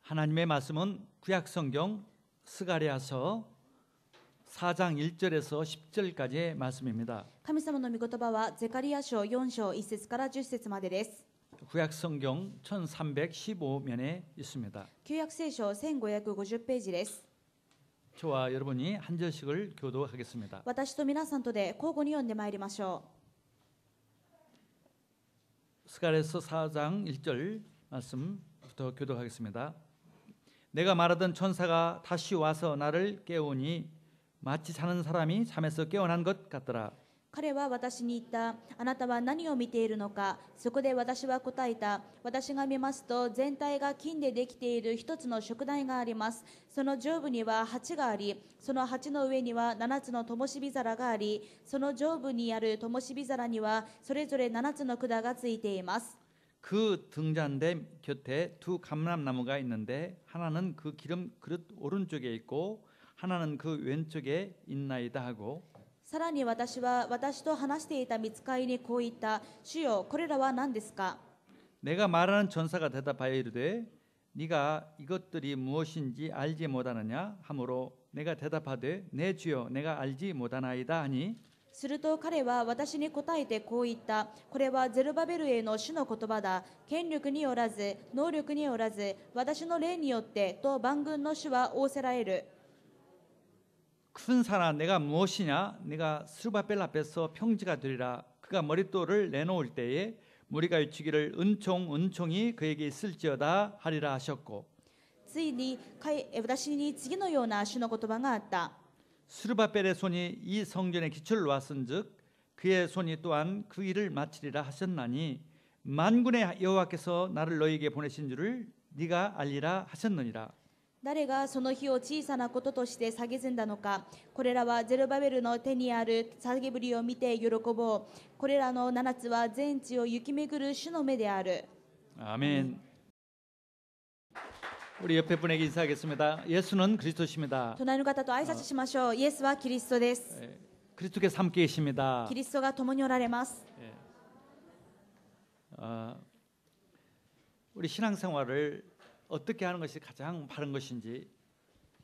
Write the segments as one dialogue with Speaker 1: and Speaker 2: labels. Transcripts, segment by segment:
Speaker 1: 하나님의 말씀은 구약성경 스가랴서 4장 1절에서 10절까지의 말씀입니다.
Speaker 2: 神様の御言葉はゼカリヤ書4章1節から10節までです。
Speaker 1: 구약성경 1315면에 있습니다.
Speaker 2: 旧約聖書1550ページです。
Speaker 1: 저와 여러분이 한 절씩을 교도하겠습니다.
Speaker 2: 私と皆さんとで交互に読んでまいりましょう。
Speaker 1: 스가랴서 4장 1절 말씀부터 교도하겠습니다. 내가 말하던 천사가 다시 와서 나를 깨우니 마치 자는 사람이 잠에서 깨어난 것 같더라.
Speaker 2: 彼は私に言った。あなたは何を見ているのか。そこで私は答えた。私が見ますと全体が金でできている一つの燭台があります。その上部には鉢があり、その鉢の上には7つの灯火皿があり、その上部にある灯火皿にはそれぞれ7つの管がついています。
Speaker 1: 그 등잔대 곁에 두 감람나무가 있는데 하나는 그 기름 그릇 오른쪽에 있고 하나는 그 왼쪽에 있나이다 하고
Speaker 2: さらに私は私と話していた御使いにこう言った。主よ、これらは何ですか。
Speaker 1: 내가 말하는 전사가 대답하여 이르되 네가 이것들이 무엇인지 알지 못하느냐 하므로 내가 대답하되 내 주여 내가 알지 못하나이다 하니
Speaker 2: すると彼は私に答えてこう言った。これはゼルバベルへの主の言葉だ。権力によらず能力によらず私の霊によってと万軍の主は仰せられる。
Speaker 1: 큰 사나 내가 무엇이냐 내가 스루바벨 앞에서 평지가 되리라. 그가 머릿돌을 내놓을 때에 무리가 외치기를 은총이 그에게 있을지어다 하리라 하셨고
Speaker 2: ついに私に次のような主の言葉があった。
Speaker 1: 스루바벨의 손이 이 성전의 기초를 놓았은즉 그의 손이 또한 그 일을 마치리라 하셨나니 만군의 여호와께서 나를 너희에게 보내신 줄을 네가 알리라 하셨느니라.
Speaker 2: 誰がその日を小さなこととして蔑んだのか。これらはゼルバベルの手にある叫ぶりを見て喜ぼう。これらの7つは全地を行き巡る主の目である。
Speaker 1: 아멘. 우리 옆에 분에게 인사하겠습니다. 예수는 그리스도십니다.
Speaker 2: 隣の方と挨拶しましょう。イエスはキリストです。
Speaker 1: 그리스도께서 함께 계십니다.
Speaker 2: キリストが共におられます。
Speaker 1: 우리 신앙생활을 어떻게 하는 것이 가장 바른 것인지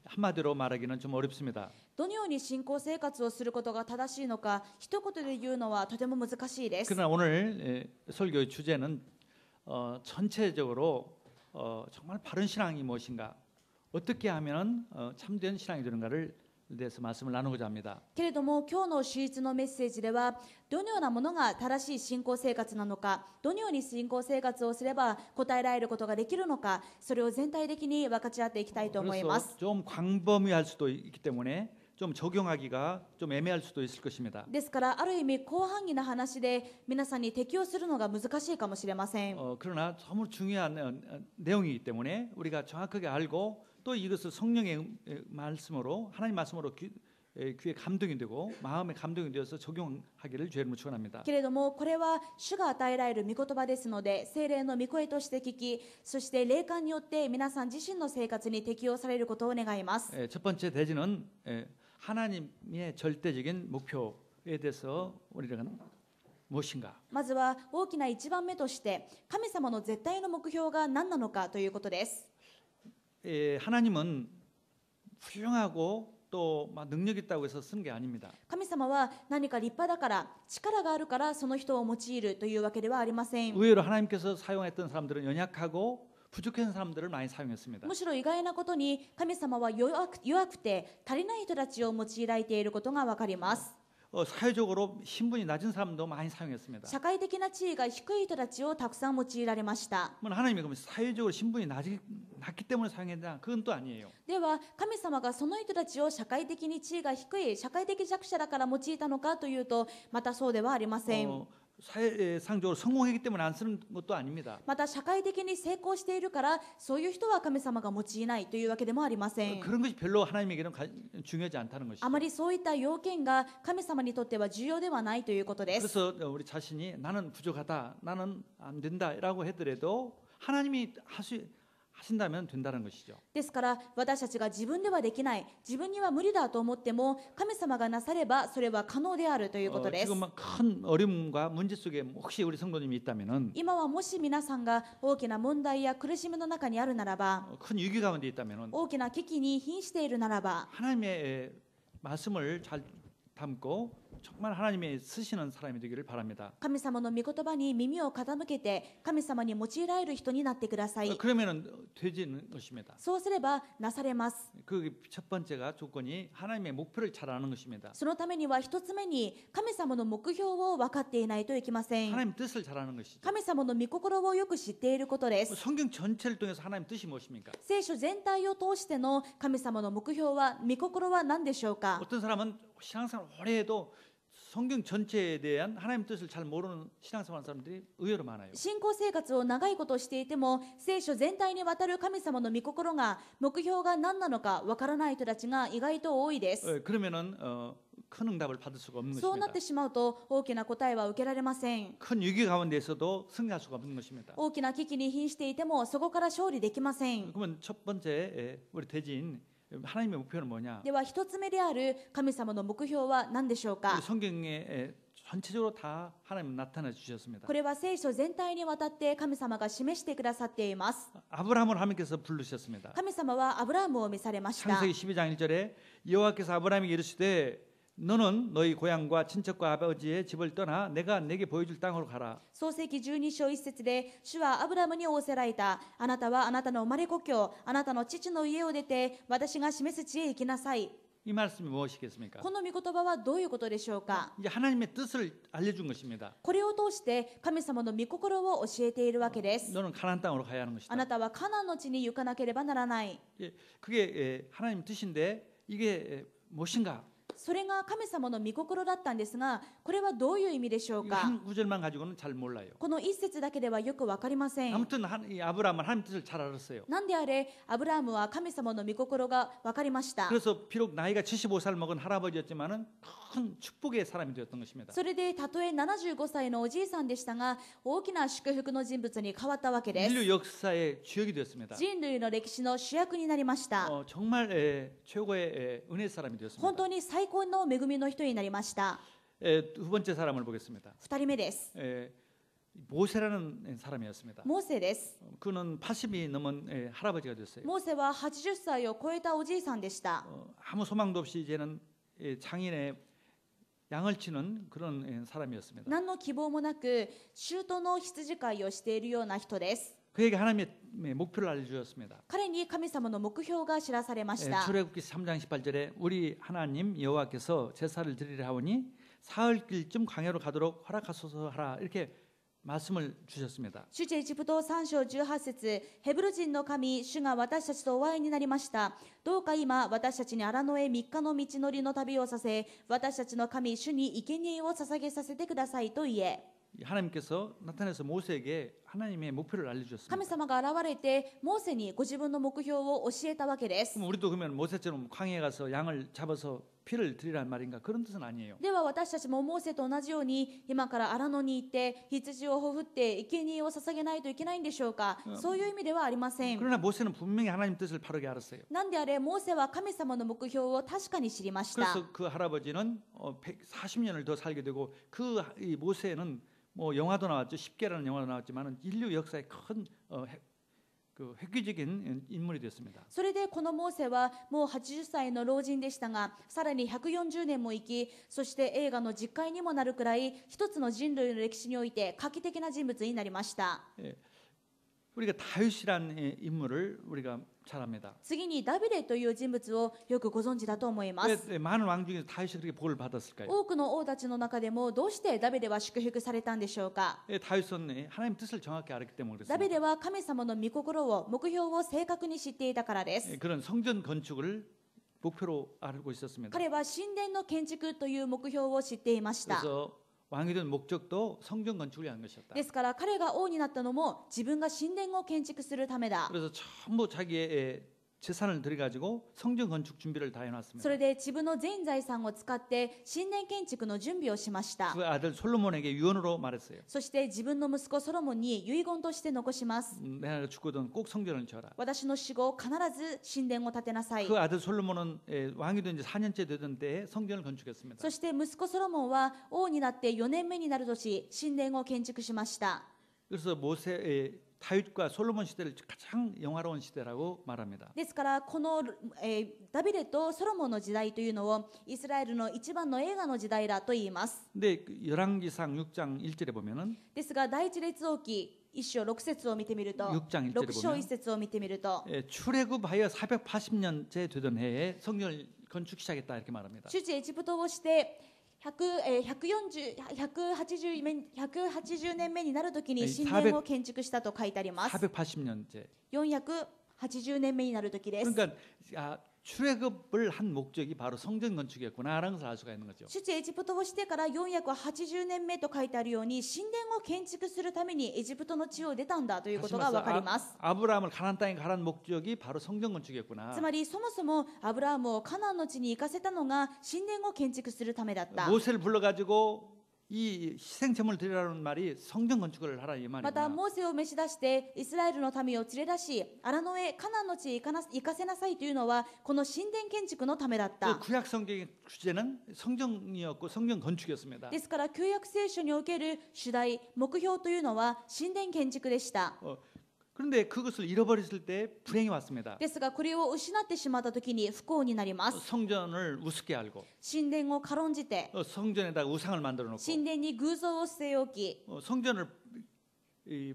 Speaker 1: 한마디로 말하기는 좀 어렵습니다.
Speaker 2: どのように信仰生活をすることが正しいのか一言で言うのはとても難しいです。
Speaker 1: 그러나 오늘 설교의 주제는 전체적으로 정말 바른 신앙이 무엇인가, 어떻게 하면 참된 신앙이 되는가를 대해서 말씀을 나누고자 합니다.
Speaker 2: けれども今日の手術のメッセージではどのようなものが正しい信仰生活なのか、どのように信仰生活をすれば答えられることができるのか、それを全体的に分かち合っていきたいと思います。
Speaker 1: 그래서 좀 광범위할 수도 있기 때문에 좀 적용하기가 좀 애매할 수도 있을 것입니다.
Speaker 2: ですからある意味広範囲な話で皆さんに適用するのが難しいかもしれません。
Speaker 1: 그러나 정말 중요한 내용이기 때문에 우리가 정확하게 알고 또 이것을 성령의 말씀으로 하나님 말씀으로 귀에 감동이 되고 마음에 감동이 되어서 적용하기를 주님으로 축원합니다.
Speaker 2: けれどもこれは主が与えられる御言葉ですので聖霊の御声として聞き、そして霊感によって皆さん自身の生活に適用されることを願います。
Speaker 1: 첫 번째 대지는 하나님의 절대적인 목표에 대해서 우리는 무엇인가?
Speaker 2: まずは大きな一番目として神様の絶対の目標が何なのかということです。
Speaker 1: 하나님은 훌륭하고 또 능력 있다고 해서 쓴 게 아닙니다.
Speaker 2: 神様は何か立派だから力があるからその人を用いるというわけではありません。
Speaker 1: 의외로 하나님께서 사용했던 사람들은 연약하고 부족한 사람들을 많이 사용했습니다.
Speaker 2: むしろ意外なことに神様は弱くて足りない人たちを用いられていることがわかります。
Speaker 1: 사회적으로 신분이 낮은 사람도 많이 사용했습니다.
Speaker 2: 社会的な地位が低い人たちをたくさん用いられました。
Speaker 1: 하나님이 그러면 사회적으로 신분이 낮기 때문에 사용했냐? 그건 또 아니에요.
Speaker 2: では神様がその人たちを社会的に地位が低い社会的弱者だから用いたのかというとまたそうではありません。
Speaker 1: 사회상적으로 성공했기 때문에 안 쓰는 것도 아닙니다.
Speaker 2: また社会的に成功しているからそういう人は神様が用いないというわけでもありません。
Speaker 1: 그런 것이 별로 하나님에게는 중요하지 않다는 것이죠.
Speaker 2: あまりそういった要件が神様にとっては重要ではないということです。
Speaker 1: 그래서 우리 자신이 나는 부족하다, 나는 안 된다라고 하더라도 하나님이 하신다면 된다는 것이죠.
Speaker 2: ですから私たちが自分ではできない、自分には無理だと思っても神様がなさればそれは可能であるということです。
Speaker 1: 지금 큰 어려움과 문제 속에 혹시 우리 성도님이 있다면은
Speaker 2: 今はもし皆さんが大きな問題や苦しみの中にあるならば、
Speaker 1: 큰 위기 가운데 있다면은
Speaker 2: 大きな危機に瀕しているならば、
Speaker 1: 하나님의 말씀을 잘 담고 정말 하나님의 쓰시는 사람이 되기를 바랍니다.
Speaker 2: 神様の御言葉に耳を傾けて神様に用いられる人になってください。
Speaker 1: 그러면은 되지는 것입니다.
Speaker 2: そうすればなされます。
Speaker 1: 그 첫 번째가 조건이 하나님의 목표를 잘 아는 것입니다.
Speaker 2: そのためには一つ目に神様の目標を分かっていないといけません。
Speaker 1: 하나님 뜻을 잘 아는 것이죠.
Speaker 2: 神様の御心をよく知っていることです。
Speaker 1: 성경 전체를 통해서 하나님 뜻이 무엇입니까?
Speaker 2: 聖書全体を通しての神様の目標は、御心は何でしょうか。
Speaker 1: 어떤 사람은 신앙생활 오래 해도 성경 전체에 대한 하나님 뜻을 잘 모르는 신앙생활 사람들이 의외로 많아요.
Speaker 2: 信仰生活を長いことをしていても聖書全体にわたる神様の御心が、目標が何なのかわからない人たちが意外と多いです。
Speaker 1: 그러면은 큰 응답을 받을 수가 없는
Speaker 2: そうなっ
Speaker 1: 것입니다.
Speaker 2: てしまうと大きな答えは受けられません。
Speaker 1: 큰 위기 가운데에서도 승리할 수가 없는 것입니다.
Speaker 2: 大きな危機に瀕していてもそこから勝利できません。
Speaker 1: 그러면 첫 번째 우리 대진 하나님의 목표는 뭐냐?
Speaker 2: では一つ目である神様の目標は何でしょう
Speaker 1: 우리
Speaker 2: か。
Speaker 1: 성경에 전체적으로 다 하나님 나타내 주셨습니다.
Speaker 2: これは聖書全体にわたって神様が示してくださっています。
Speaker 1: 아브라함을 하나님께서 부르셨습니다.
Speaker 2: 神様はアブラハムを召されました。
Speaker 1: 창세기 12장 1절에 여호와께서 아브라함에게 이르시되 너는 너희 고향과 친척과 아버지의 집을 떠나 내가 내게 보여줄 땅으로 가라.
Speaker 2: 創世記12章1節で主はアブラムに仰せられた。あなたはあなたの生まれ故郷、あなたの父の家を出て私が示す地へ行きなさい。
Speaker 1: 이 말씀이 무엇이겠습니까?
Speaker 2: この御言葉はどういうことでしょうか。
Speaker 1: 이제 하나님의 뜻을 알려준 것입니다.
Speaker 2: これを通して神様の御心を教えているわけです。
Speaker 1: 너는 가나안 땅으로 가야 하는
Speaker 2: あ
Speaker 1: 것이다.
Speaker 2: なたはカナンの地に行かなければならない。
Speaker 1: 그게 하나님 뜻인데 이게 무엇인가?
Speaker 2: それが神様の御心だったんですが、これはどういう意味でしょう
Speaker 1: 이
Speaker 2: か。
Speaker 1: 한 구절만 가지고는 잘 몰라요.
Speaker 2: この一節だけではよくわかりません。
Speaker 1: 아무튼 이 아브라함은 하나님 뜻을 잘 알았어요.
Speaker 2: なんであれ、アブラハムは神様の御心がわかりました。
Speaker 1: 그래서 비록 나이가 75살 먹은 할아버지였지만은 큰 축복의 사람이 되었던 것입니다.
Speaker 2: それでたとえ75歳のおじいさんでしたが、大きな祝福の人物に変わったわけです。
Speaker 1: 인류 역사의 주역이 되었습니다.
Speaker 2: 人類の歴史の主役になりました。
Speaker 1: 정말 최고의 은혜 사람이
Speaker 2: 本
Speaker 1: 되었습니다.
Speaker 2: 当に最高の恵みの人になりました。
Speaker 1: 두 번째 사람을 보겠습니다.
Speaker 2: 2人目です。
Speaker 1: 모세라는 사람이었습니다.
Speaker 2: モーセです。
Speaker 1: 그는 80이 넘은 할아버지가 됐어요.
Speaker 2: モーセは80歳を超えたおじいさんでした。
Speaker 1: 아무 소망도 없이 이제는 장인의 양을 치는 그런 사람이었습니다.
Speaker 2: 何の希望もなく、舅の羊飼いをしているような人です。
Speaker 1: 그에게 하나님의 목표를 알려주었습니다.
Speaker 2: 彼に神様の目標が知らされました。
Speaker 1: 출애굽기 3장 18절에 우리 하나님 여호와께서 제사를 드리려 하오니 사흘길쯤 광야로 가도록 허락하소서 하라 이렇게 말씀을 주셨습니다.
Speaker 2: 出エジプト3章18節、ヘブル人の神、主が私たちとお会いになりました。どうか今、私たちに荒野へ3日の道のりの旅をさせ、私たちの神、主に生贄を捧げさせてくださいと言え。
Speaker 1: 하나님께서 나타나서 모세에게 하나님의 목표를
Speaker 2: 神
Speaker 1: 알려주셨습니다.
Speaker 2: 様が現れて、モーセにご自分の目標を教えたわけです。
Speaker 1: 그럼 우리도 그러면 모세처럼 광야에 가서 양을 잡아서 피를 드리란 말인가? 그런 뜻은 아니에요.
Speaker 2: では私たちもモーセと同じように、今から荒野に行って羊をほふって生贄を捧げないといけないんでしょうか。そういう意味ではありません。
Speaker 1: 그러나 모세는 분명히 하나님 뜻을 바르게 알았어요.
Speaker 2: なんであれ、モーセは神様の目標を確かに知りました。
Speaker 1: 그래서 그 할아버지는 140년을 더 살게 되고 이 모세는 뭐 영화도 나왔죠. 10개라는 영화도 나왔지만 인류 역사의 큰 획기적인 인물이 됐습니다.
Speaker 2: それでこのモーセはもう80歳の老人でしたが、さらに140年も生き、そして映画の実会にもなるくらい一つの人類の歴史において画期的な人物になりました。
Speaker 1: 우리가 다윗이라는 인물을 우리가 잘 압니다.
Speaker 2: 次にダビデという人物をよくご存知だと思います。
Speaker 1: 왜 많은 왕 중에서 다윗이 그렇게 복을 받았을까요?
Speaker 2: 多くの王たちの中でもどうしてダビデは祝福されたんでしょうか。
Speaker 1: 다윗은 하나님 뜻을 정확히 알았기 때문에
Speaker 2: ダビ
Speaker 1: 그렇습니다.
Speaker 2: デは神様の御心を、目標を正確に知っていたからです。
Speaker 1: 그런 성전 건축을 목표로 알고 있었습니다.
Speaker 2: 彼は神殿の建築という目標を知っていました。
Speaker 1: 그래서 왕이 된 목적도 성전 건축을 위한 것이었다.
Speaker 2: ですから彼が王になったのも自分が神殿を建築するためだ。
Speaker 1: 그래서 전부 자기의 재산을 들여가지고 성전 건축 준비를 다 해놨습니다.
Speaker 2: それで自分の全財産を使って神殿建築の準備をしました。
Speaker 1: 그 아들 솔로몬에게 유언으로 말했어요.
Speaker 2: そして自分の息子ソロモンに遺言として残します。
Speaker 1: 내가 죽거든 꼭 성전을 지어라.
Speaker 2: 私の死後必ず神殿を建てなさい。
Speaker 1: 그 아들 솔로몬은 왕이 된 지 4년째 되던 때에 성전을 건축했습니다.
Speaker 2: そして息子ソロモンは王になって4年目になる年、神殿を建築しました。
Speaker 1: 그래서 다윗과 솔로몬 시대를 가장 영화로운 시대라고 말합니다.
Speaker 2: ですからこの、ダビデとソロモンの時代というのをイスラエルの一番の映画の時代だと言います。
Speaker 1: 근데 열왕기상 6장 1절에 보면은
Speaker 2: ですが第一列王記1章6節を見てみると、
Speaker 1: 6장 1절에
Speaker 2: 6章1節を見てみると、
Speaker 1: 출애굽하여 480년째 되던 해에 성전을 건축 시작했다 이렇게 말합니다.
Speaker 2: 出エジプトをして180年目になるときに神殿を建築したと書いてあります。
Speaker 1: 480년째.
Speaker 2: 480年目になるときです。
Speaker 1: 그러니까 출애굽을 한 목적이 바로 성전 건축이었구나라는 것을 알 수가 있는 거죠.
Speaker 2: 出エジプトをしてから480年目と書いてあるように神殿を建築するためにエジプトの地を出たんだということがわかります。
Speaker 1: 아브라함을 가나안 땅에 가란 목적이 바로 성전 건축이었구나.
Speaker 2: つまりそもそもアブラハムをカナンの地に行かせたのが神殿を建築するためだった。
Speaker 1: 모세를 불러가지고 이 희생제물을 드리라는 말이 성전 건축을 하라 이
Speaker 2: また
Speaker 1: 말이구나.
Speaker 2: モーセを召し出してイスラエルの民を連れ出し荒野へカナンの地へ行かせなさいというのはこの神殿建築のためだった。
Speaker 1: 구약 성경의 주제는 성전이었고 성전 건축이었습니다.
Speaker 2: ですから旧約聖書における主題目標というのは神殿建築でした。
Speaker 1: 그런데 그것을 잃어버렸을 때 불행이 왔습니다.
Speaker 2: ですがこれを失ってしまった時に不幸になります。
Speaker 1: 성전을 우습게 알고
Speaker 2: 神殿を軽んじて
Speaker 1: 성전에다가 우상을 만들어 놓고
Speaker 2: 神殿に偶像を据え置き
Speaker 1: 성전을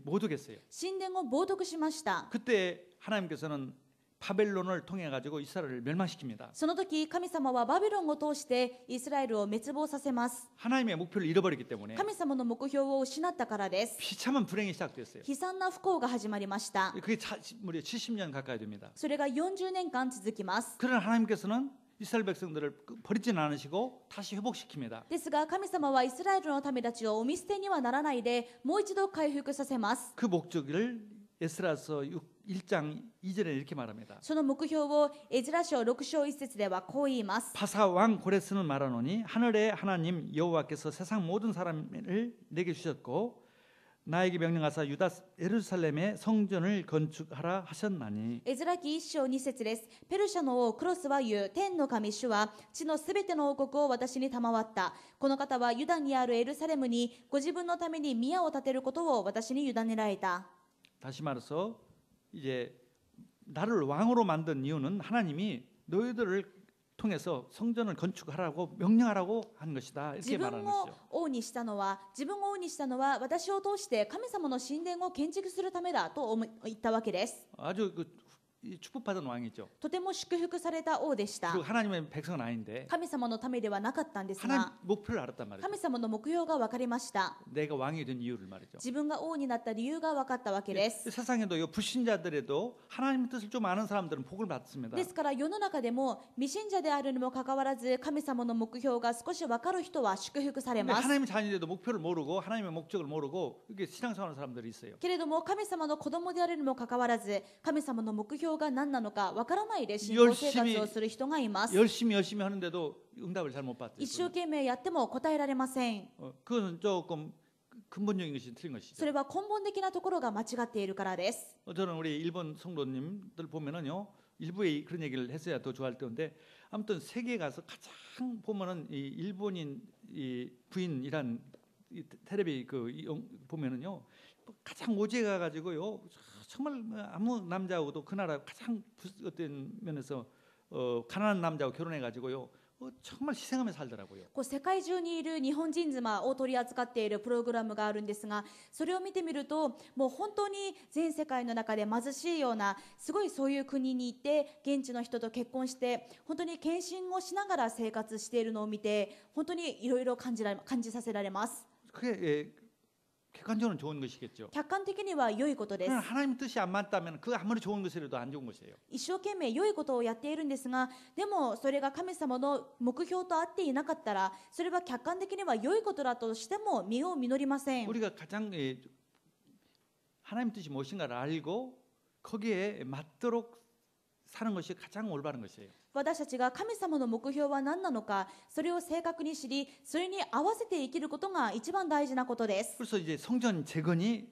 Speaker 1: 모독했어요.
Speaker 2: 神殿を冒涜しました。
Speaker 1: 그때 하나님께서는 바벨론을 통해 가지고 이스라엘을 멸망시킵니다.
Speaker 2: その時神様はバビロンを通してイスラエルを滅亡させます。
Speaker 1: 하나님의 목표를 잃어버렸기 때문에
Speaker 2: 神様の目標を失ったからです。
Speaker 1: 비참한 불행이 시작됐어요.
Speaker 2: 悲惨な不幸が始まりました。
Speaker 1: 그게 무려 70년 가까이 됩니다.
Speaker 2: それが40年間続きます。
Speaker 1: 그러나 하나님께서는 이스라엘 백성들을 버리지는 않으시고 다시 회복시킵니다.
Speaker 2: ですが神様はイスラエルの民たちをお見捨てにはならないでもう一度回復させます。
Speaker 1: 그 목적을 에스라서 1장 2절에 이렇게 말합니다.
Speaker 2: その目標をエズラ書6章1節ではこう言います。
Speaker 1: 바사 왕 고레스는 말하노니 하늘의 하나님 여호와께서 세상 모든 사람을 내게 주셨고 나에게 명령하사 유다 예루살렘의 성전을 건축하라 하셨나니.
Speaker 2: エズラ記1章2節です。ペルシャの王クロスは言う、天の神主は地のすべての王国を私に賜った。この方はユダにあるエルサレムにご自分のために宮を建てることを私に委ねられた。
Speaker 1: 다시 말해서 이제 나를 왕으로 만든 이유는 하나님이 너희들을 통해서 성전을 건축하라고 명령하라고 한 것이다.
Speaker 2: 自
Speaker 1: 이렇게
Speaker 2: 分
Speaker 1: 말하는
Speaker 2: を
Speaker 1: 것이죠.
Speaker 2: 王にしたのは私を通して神様の神殿を建築するためだと言ったわけです。
Speaker 1: 아주 축복받은 왕이죠.
Speaker 2: とても祝福された王でした。
Speaker 1: 그리고 하나님의 백성은 아닌데
Speaker 2: 神様のためではなかったんです
Speaker 1: 하나님
Speaker 2: が、
Speaker 1: 목표를 알았단 말이죠.
Speaker 2: 神様の目標が分かりました。
Speaker 1: 내가 왕이 된 이유를 말이죠.
Speaker 2: 自分が王になった理由が分かったわけです。
Speaker 1: 세상에도 불신자들에도 하나님의 뜻을 좀 아는 사람들은 복을 받습니다.
Speaker 2: ですから世の中でも未信者であるにもかかわらず神様の目標が少し分かる人は祝福され
Speaker 1: 근데
Speaker 2: ます。
Speaker 1: 하나님의 자녀들도 목표를 모르고 하나님의 목적을 모르고 이렇게 신앙생활하는 사람들이 있어요.
Speaker 2: けれども神様の子供であるにもかかわらず神様の目標が何なのか分からないで信仰生活をする人がいます。
Speaker 1: 열심히 하는데도 응답을 잘 못 받죠.
Speaker 2: 一生懸命やっても答えられません。
Speaker 1: 그것은 조금 근본적인 것이 틀린
Speaker 2: そ
Speaker 1: 것이죠.
Speaker 2: れは根本的なところが間違っているからです。
Speaker 1: 저는 우리 일본 성도님들 보면은요, 일부에 그런 얘기를 했어야 더 좋아할 텐데, 아무튼 세계에 가서 가장 보면은 이 일본인 이 부인이란 이 텔레비 보면은요, 가장 오지가 가지고요, 정말 아무 남자하고도 그 나라 가장 어떤 면에서 가난한 남자하고 결혼해 가지고요. 정말 희생하며 살더라고요.
Speaker 2: こう世界中にいる日本人妻を取り扱っているプログラムがあるんですが、それを見てみるともう本当に全世界の中で貧しいようなすごいそういう国に行って現地の人と結婚して本当に献身をしながら生活しているのを見て本当にいろいろ感じさせられます。
Speaker 1: 그게 객관적으로 좋은 것이겠죠.
Speaker 2: 客観的には良いことです。
Speaker 1: 그러나 하나님 뜻이 안 맞다면 그 아무리 좋은 것이라도 안 좋은 것이에요.
Speaker 2: 一生懸命良いことをやっているんですが、でもそれが神様の目標と合っていなかったらそれは客観的には良いことだとしても実を実りません。
Speaker 1: 우리가 가장 하나님 뜻이 무엇인가를 알고 거기에 맞도록 사는 것이 가장 올바른 것이에요.
Speaker 2: 私たちが神様の目標は何なのか、それを正確に知り、それに合わせて生きることが一番大事なことです。
Speaker 1: 그래서 이제 성전 재건이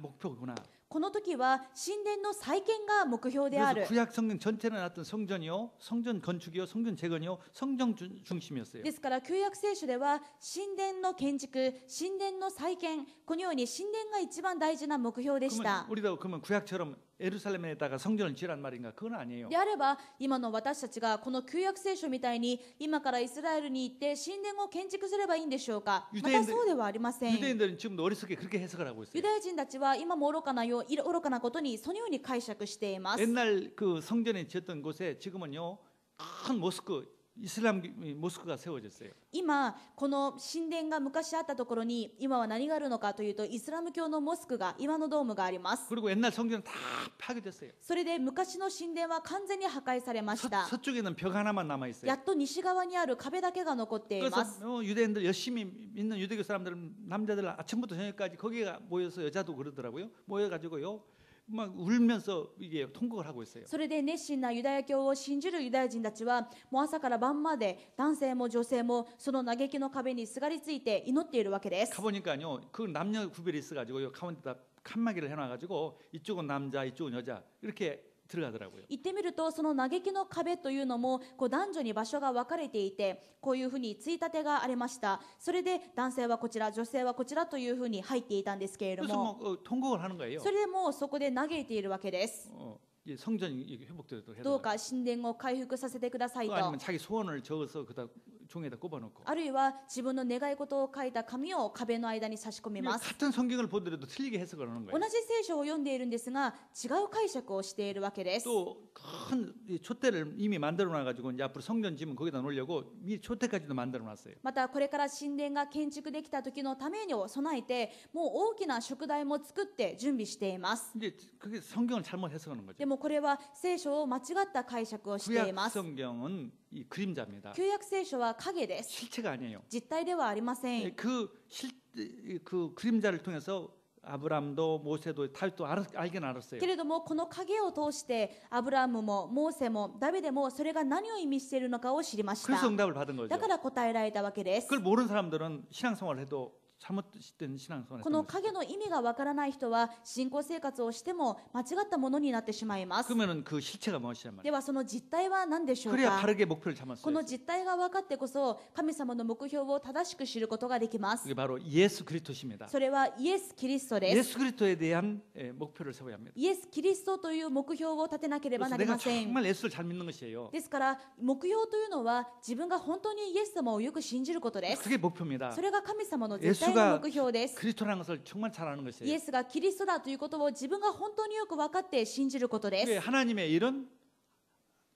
Speaker 1: 목표구나.
Speaker 2: この時は神殿の再建が目標であ
Speaker 1: 그래서
Speaker 2: る。
Speaker 1: 구약 성경 전체를 놨던 성전이요, 성전 건축이요, 성전 재건이요, 성전 중심이었어요.
Speaker 2: ですから旧約聖書では神殿の建築、神殿の再建、このように神殿が一番大事な目標でし
Speaker 1: 그러면
Speaker 2: た。
Speaker 1: 우리도 그러면 구약처럼 예루살렘에다가 성전을 지으란 말인가? 그건 아니에요.
Speaker 2: であれば今の私たちがこの旧約聖書みたいに今からイスラエルに行って神殿を建築すればいいんでしょうか。またそうではありません。
Speaker 1: 유대인들은 지금도 어리석게 그렇게 해석을 하고
Speaker 2: ユ
Speaker 1: 있어요.
Speaker 2: ダヤ人たちは今も愚かなことにそのように解釈しています。
Speaker 1: 옛날 그 성전에 지었던 곳에 지금은요 큰 모스크, 이슬람 모스크가 세워졌어요.
Speaker 2: 今この神殿が昔あったところに今は何があるのかというと、イスラム教のモスクが、岩のドームがあります。
Speaker 1: 그리고 옛날 성전은 다 파괴됐어요.
Speaker 2: それで昔の神殿は完全に破壊されました。
Speaker 1: 서쪽에는 벽 하나만 남아 있어요.
Speaker 2: やっと西側にある壁だけが残っています。
Speaker 1: 그래서 유대인들 열심히 믿는 유대교 사람들은 남자들 아침부터 저녁까지 거기가 모여서 여자도 그러더라고요. 모여가지고요 막 울면서 이게 통곡을 하고 있어요.
Speaker 2: それで熱心なユダヤ教を信じるユダヤ人たちはもう朝から晩まで男性も女性もその嘆きの壁にすがりついて祈っているわけです。
Speaker 1: 가보니까요 그 남녀 구별이 있어가지고요 가운데다 칸막이를 해놔가지고 이쪽은 남자 이쪽은 여자 이렇게 들어가더라고요.
Speaker 2: 行ってみるとその嘆きの壁というのもこう男女に場所が分かれていて、こういうふうについたてがありました。それで男性はこちら女性はこちらというふうに入っていたんですけれど
Speaker 1: 그래서
Speaker 2: も、
Speaker 1: 뭐 통곡을 하는 거예요.
Speaker 2: それでもうそこで嘆いているわけです。
Speaker 1: 이 성전이 이게 회복되도록 해야
Speaker 2: どうか神殿を回復させてください
Speaker 1: 또
Speaker 2: と。
Speaker 1: 아니면 자기 소원을 적어서 그다 종에다 꼽아놓고
Speaker 2: あるいは自分の願い事を書いた紙を壁の間に差し込みます。
Speaker 1: 같은 성경을 보더라도 틀리게 해석을 하는
Speaker 2: 同
Speaker 1: 거예요.
Speaker 2: じ聖書を読んでいるんですが違う解釈をしているわけです。
Speaker 1: 또 큰 촛대를 이미 만들어 놔가지고 이제 앞으로 성전 지면 거기다 놓으려고 미 촛대까지도 만들어 놨어요.
Speaker 2: またこれから神殿が建築できた時のために備えてもう大きな燭台も作って準備しています。
Speaker 1: 이제 그게 성경을 잘못 해석하는 거죠.
Speaker 2: でもこれは聖書を間違った解釈をしてい
Speaker 1: 구약
Speaker 2: ます。
Speaker 1: 성경은 이 그림자입니다.
Speaker 2: 旧約聖書は影です。
Speaker 1: 실체가 아니에요.
Speaker 2: 実体ではありません。
Speaker 1: 그 그림자를 통해서 아브람도 모세도 다윗도 알긴 알았어요.
Speaker 2: けれどもこの影を通してアブラムもモーセもダビデもそれが何を意味しているのかを知りまし
Speaker 1: 그래서
Speaker 2: た。
Speaker 1: 응답을 받은 거죠.
Speaker 2: だから答えられたわけです。
Speaker 1: 그걸 모르는 사람들은 신앙생활을 해도 잘못된 신앙생활을
Speaker 2: この
Speaker 1: 했던 거죠.
Speaker 2: 影の意味がわからない人は信仰生活をしても間違ったものになってしまいます。
Speaker 1: 그러면은 그 실체가 무엇이란 말이에요.
Speaker 2: ではその実態は何でしょう
Speaker 1: 그래야
Speaker 2: か。
Speaker 1: 바르게 목표를
Speaker 2: こ
Speaker 1: 잡았어요.
Speaker 2: の実態が分かってこそ神様の目標を正しく知ることができます。
Speaker 1: 그게 바로 예수 그리스도십니다.
Speaker 2: それはイエス・キリストです。
Speaker 1: 예수 그리스도에 대한 목표를 세워야 합니다.
Speaker 2: イエス・キリストという目標を立てなければ
Speaker 1: 그래서
Speaker 2: なり
Speaker 1: 내가
Speaker 2: ません。
Speaker 1: 정말 예수를 잘 믿는 것이에요.
Speaker 2: ですから目標というのは自分が本当にイエス様をよく信じることです。
Speaker 1: 그게 목표입니다.
Speaker 2: それが神様の絶対の目標です。
Speaker 1: 그리스도라는 것을 정말 잘 아는
Speaker 2: イ
Speaker 1: 것이에요.
Speaker 2: エスがキリストだということを自分が本当によく分かって信じることで
Speaker 1: 그게
Speaker 2: す。
Speaker 1: 하나님의 일은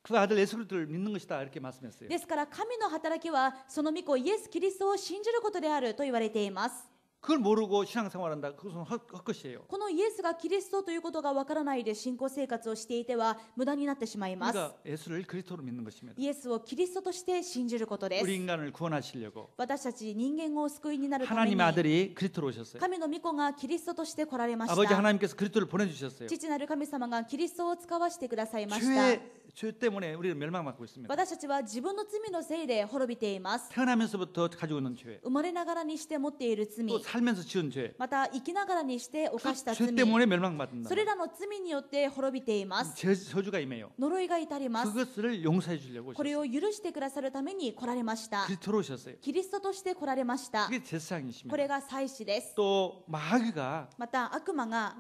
Speaker 1: 그 아들 예수 그리스도를 믿는 것이다 이렇게 말씀했어요.
Speaker 2: ですから神の働きはその御子イエス・キリストを信じることであると言われています。
Speaker 1: 그걸 모르고 신앙생활한다. 그것은 헛것이에요.
Speaker 2: このイエスがキリストということがわからないで信仰生活をしていては無駄になってしまいます。
Speaker 1: 그러니까 예수를 그리스도로 믿는 것입니다.
Speaker 2: イエスをキリストとして信じることです。
Speaker 1: 우리 인간을 구원하시려고
Speaker 2: 私たち人間をお救いになるために
Speaker 1: 하나님의 아들이 그리스도로 오셨어요.
Speaker 2: 神の御子がキリストとして来られまし
Speaker 1: 아버지
Speaker 2: た。
Speaker 1: 하나님께서 그리스도를 보내주셨어요.
Speaker 2: 父なる神様がキリストを使わせてくださいました。
Speaker 1: 죄 때문에 우리는 멸망받고 있습니다.
Speaker 2: 私たちは自分の罪のせいで滅びています。
Speaker 1: 태어나면서부터 가지고 있는 죄,
Speaker 2: 生まれながらにして持っている罪、
Speaker 1: 또 살면서 지은 죄,
Speaker 2: また生きながらにして犯した
Speaker 1: 그
Speaker 2: 罪、
Speaker 1: 죄 때문에 멸망받는다.
Speaker 2: それらの罪によって滅びています。
Speaker 1: 저주가 임해요.
Speaker 2: 呪いが至ります。
Speaker 1: 그것을 용서해 주려고
Speaker 2: これ
Speaker 1: 오셨어요.
Speaker 2: を許してくださるために来られました。
Speaker 1: 그리스도로 오셨어요.
Speaker 2: キリストとして来られました。
Speaker 1: 그게
Speaker 2: こ
Speaker 1: 제사장이십니다.
Speaker 2: れが祭司です。
Speaker 1: 또 마귀가
Speaker 2: また悪魔が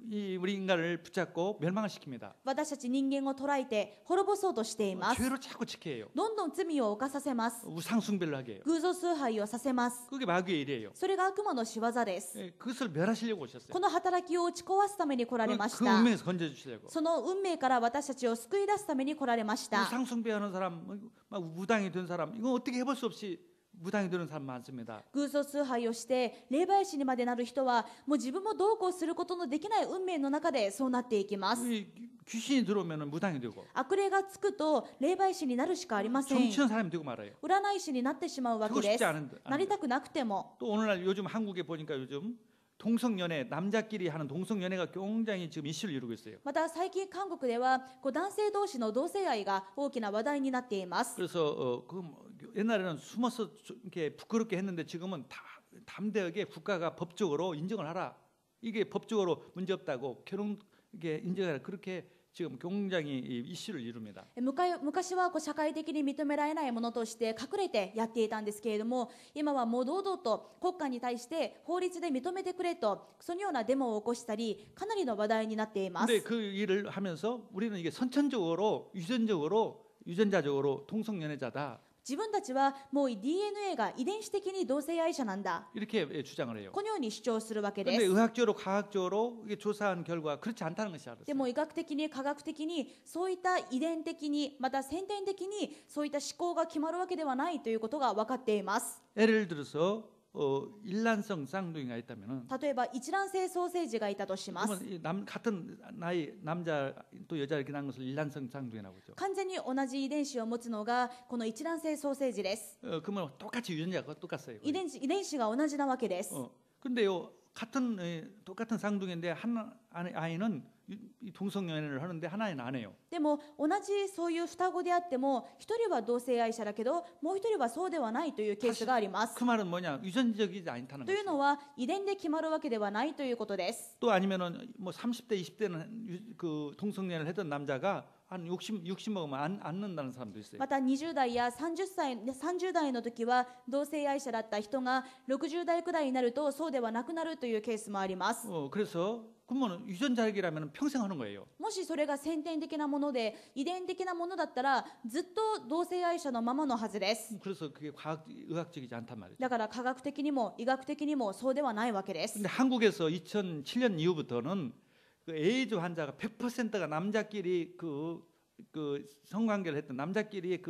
Speaker 1: 우리 인간을 붙잡고 멸망을 시킵니다.
Speaker 2: 私たち人間を捕らえて滅ぼそうとしています。
Speaker 1: 죄로 자꾸 지켜요.
Speaker 2: どんどん罪を犯させます。
Speaker 1: 우상숭배를 하게 해요.
Speaker 2: 偶像崇拝をさせます。
Speaker 1: 그게 마귀의 일이에요.
Speaker 2: それが悪魔の仕業です。
Speaker 1: 그것을 멸하시려고 오셨어요.
Speaker 2: この働きを打ち壊すために来られまし
Speaker 1: 그
Speaker 2: た。
Speaker 1: 운명에서 건져주시려고.
Speaker 2: その運命から私たちを救い出すために来られました。
Speaker 1: 우상숭배하는 사람, 막 무당이 된 사람, 이건 어떻게 해볼 수 없이 무당이 되는 사람 많습니다.
Speaker 2: 偶像崇拝をして霊媒師にまでなる人はもう自分もどうこうすることのできない運命の中でそうなっていきます。
Speaker 1: 귀신이 들어오면 무당이 되고
Speaker 2: 悪霊がつくと霊媒師になるしかありません。
Speaker 1: 정치는 사람이 되고 말아요.
Speaker 2: 占い師になってしまうわけ
Speaker 1: 되고
Speaker 2: で
Speaker 1: 싶지
Speaker 2: す。
Speaker 1: 않은
Speaker 2: なりたくなくても。
Speaker 1: 또 오늘날 요즘 한국에 보니까 요즘 동성연애, 남자끼리 하는 동성연애가 굉장히 지금 이슈를 이루고 있어요.
Speaker 2: また最近韓国では男性同士の同性愛が大きな話題になっています。
Speaker 1: 그래서 옛날에는 숨어서 이렇게 부끄럽게 했는데 지금은 다 담대하게 국가가 법적으로 인정을 하라. 이게 법적으로 문제 없다고 결혼 이게 인정하라. 그렇게 지금 굉장히 이슈를 이룹니다.
Speaker 2: 昔は社会的に認められないものとして隠れてやっていたんですけれども、今はもう堂々と国家に対して法律で認めてくれとそのようなデモを起こしたりかなりの話題になっています。
Speaker 1: 근데 그 일을 하면서 우리는 이게 선천적으로 유전자적으로 동성연애자다.
Speaker 2: 自分たちはもう DNA が遺伝子的に同性愛者なんだ
Speaker 1: 이렇게 주장을 해요.
Speaker 2: このように主張するわけで
Speaker 1: 그런데
Speaker 2: す。
Speaker 1: 의학적으로 과학적으로 이게 조사한 결과 그렇지 않다는 것이
Speaker 2: で
Speaker 1: 알았어요.
Speaker 2: も医学的に科学的にそういった遺伝的にまた先天的にそういった思考が決まるわけではないということが分かっています。
Speaker 1: 예를 들어서 일란성 쌍둥이가 있다면은
Speaker 2: 例えば一卵性ソーセージがいたとします。
Speaker 1: 그러면 같은 나이 남자 또 여자 이렇게 낳은 것을 일란성 쌍둥이라고 하죠.
Speaker 2: 完全に同じ遺伝子を持つのがこの一卵性ソーセージです。
Speaker 1: 그러면 똑같이 유전자가 똑같아요.
Speaker 2: 遺伝子が同じなわけです。
Speaker 1: 그런데요 똑같은 쌍둥이인데 한 아이는 이 동성연애를 하는데 한 아이는 안 해요.
Speaker 2: でも同じそういう双子であっても一人は同性愛者だけどもう一人はそうではないというケースがあります。
Speaker 1: 그 말은 뭐냐? 유전적이지 않다는
Speaker 2: というの
Speaker 1: 거죠.
Speaker 2: は遺伝で決まるわけではないということです。
Speaker 1: 또 아니면은 뭐 30대 20대는 그 동성연애를 했던 남자가 한 60 먹으면 안 낳는다는 사람도 있어요.
Speaker 2: また20代や30代の時は同性愛者だった人が60代くらいになるとそうではなくなるというケースもあります。
Speaker 1: 그래서 그러면 유전자력이라면 평생 하는 거예요.
Speaker 2: もしそれが先天的なもので遺伝的なものだったらずっと同性愛者のままのはずです。
Speaker 1: 그래서 그게 의학적이지 않단 말이죠.
Speaker 2: だから科学的にも医学的にもそうではないわけです。
Speaker 1: 근데 한국에서 2007년 이후부터는 그 에이즈 환자가 100%가 남자끼리 그 성관계를 했던 남자끼리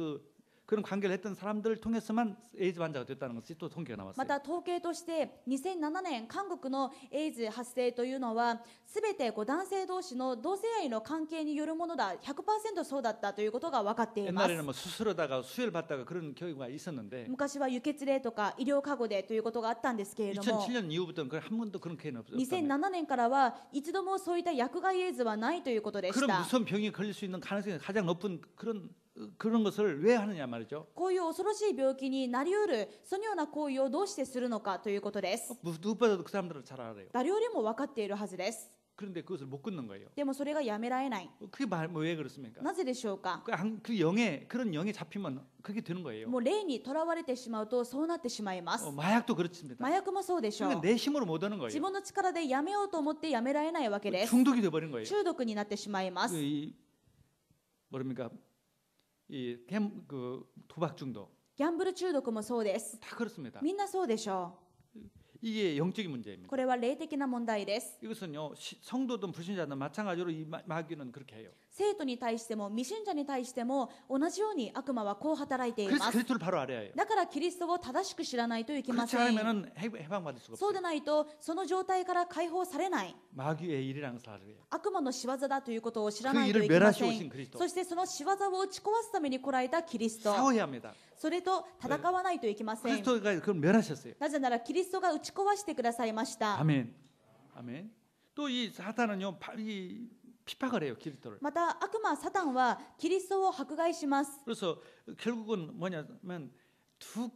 Speaker 1: 그런 관계를 했던 사람들을 통해서만 에이즈 환자가 됐다는 것이 또 통계가
Speaker 2: ま
Speaker 1: 나왔어요.
Speaker 2: た統計として2007年韓国のエイズ発生というのは全て男性同士の同性愛の関係によるものだ 100% そうだったということが分かっています。
Speaker 1: 옛날에는 뭐 수술하다가 수혈 받다가 그런 경우가 있었는데
Speaker 2: 昔は輸血でとか医療過護でということがあったんですけれども
Speaker 1: 2007년 이후부터는 한 번도 그런 케이스는 없었어요.
Speaker 2: 2007年からは一度もそういった薬害エイズはないということでし
Speaker 1: 그런
Speaker 2: た。
Speaker 1: 무서운 병이 걸릴 수 있는 가능성이 가장 높은 그런 것을 왜 하느냐 말이죠.
Speaker 2: こういう恐ろしい病気になりうるそのような行為をどうしてするのかということです。
Speaker 1: 누구보다도 그 사람들은 잘 알아요.
Speaker 2: 誰よりも分かっているはずです。
Speaker 1: 그런데 그것을 못 끊는 거예요.
Speaker 2: でもそれがやめられない。
Speaker 1: 그게 왜 그렇습니까?
Speaker 2: なぜでしょうか。
Speaker 1: 그런 영에 잡히면 그게 되는 거예요.
Speaker 2: もう霊にとらわれてしまうとそうなってしまいます。
Speaker 1: 마약도 그렇습니다.
Speaker 2: 麻薬もそうでしょう。
Speaker 1: 그러니까 내 힘으로 못 하는
Speaker 2: 自
Speaker 1: 거예요.
Speaker 2: 分の力でやめようと思ってやめられないわけです。
Speaker 1: 중독이 돼버린 거예요.
Speaker 2: 中毒になってしまいます。
Speaker 1: 뭐랍니까? 도박 중독
Speaker 2: ギャンブル中毒もそうです。
Speaker 1: 다 그렇습니다.
Speaker 2: みんなそうでしょ
Speaker 1: 이게 영적인
Speaker 2: う。
Speaker 1: 문제입니다.
Speaker 2: これは霊的な問題です。
Speaker 1: 이것은요 성도든 불신자든 마찬가지로 이 마귀는 그렇게 해요.
Speaker 2: 生徒に対しても未信者に対しても同じように悪魔はこう働いてい
Speaker 1: 그래서
Speaker 2: ます。
Speaker 1: 그리스도를 바로 알아야 해요.
Speaker 2: だからキリストを正しく知らないといけま
Speaker 1: 그렇지
Speaker 2: せん。
Speaker 1: 않으면 해방받을 수가
Speaker 2: そうで
Speaker 1: 없어요.
Speaker 2: ないとその状態から解放されない。
Speaker 1: 마귀의 일이라는 것을 알아야 해요.
Speaker 2: 悪魔の仕業だということを知らない
Speaker 1: 그
Speaker 2: と
Speaker 1: 일을
Speaker 2: いけませ
Speaker 1: 멸하시고 오신
Speaker 2: ん。
Speaker 1: 그리스도
Speaker 2: そしてその仕業を打ち壊すために来られたキリスト。
Speaker 1: 싸워야 합니다.
Speaker 2: それと戦わないといけません。
Speaker 1: 그리스도가 그걸 멸하셨어요.
Speaker 2: なぜならキリストが打ち壊してくださいました。
Speaker 1: 아멘. 아멘. 또 이 사탄은요 이 핍박을 해요 그리스도를.
Speaker 2: また悪魔サタンはキリストを迫害します。
Speaker 1: 그래서 결국은 뭐냐면 두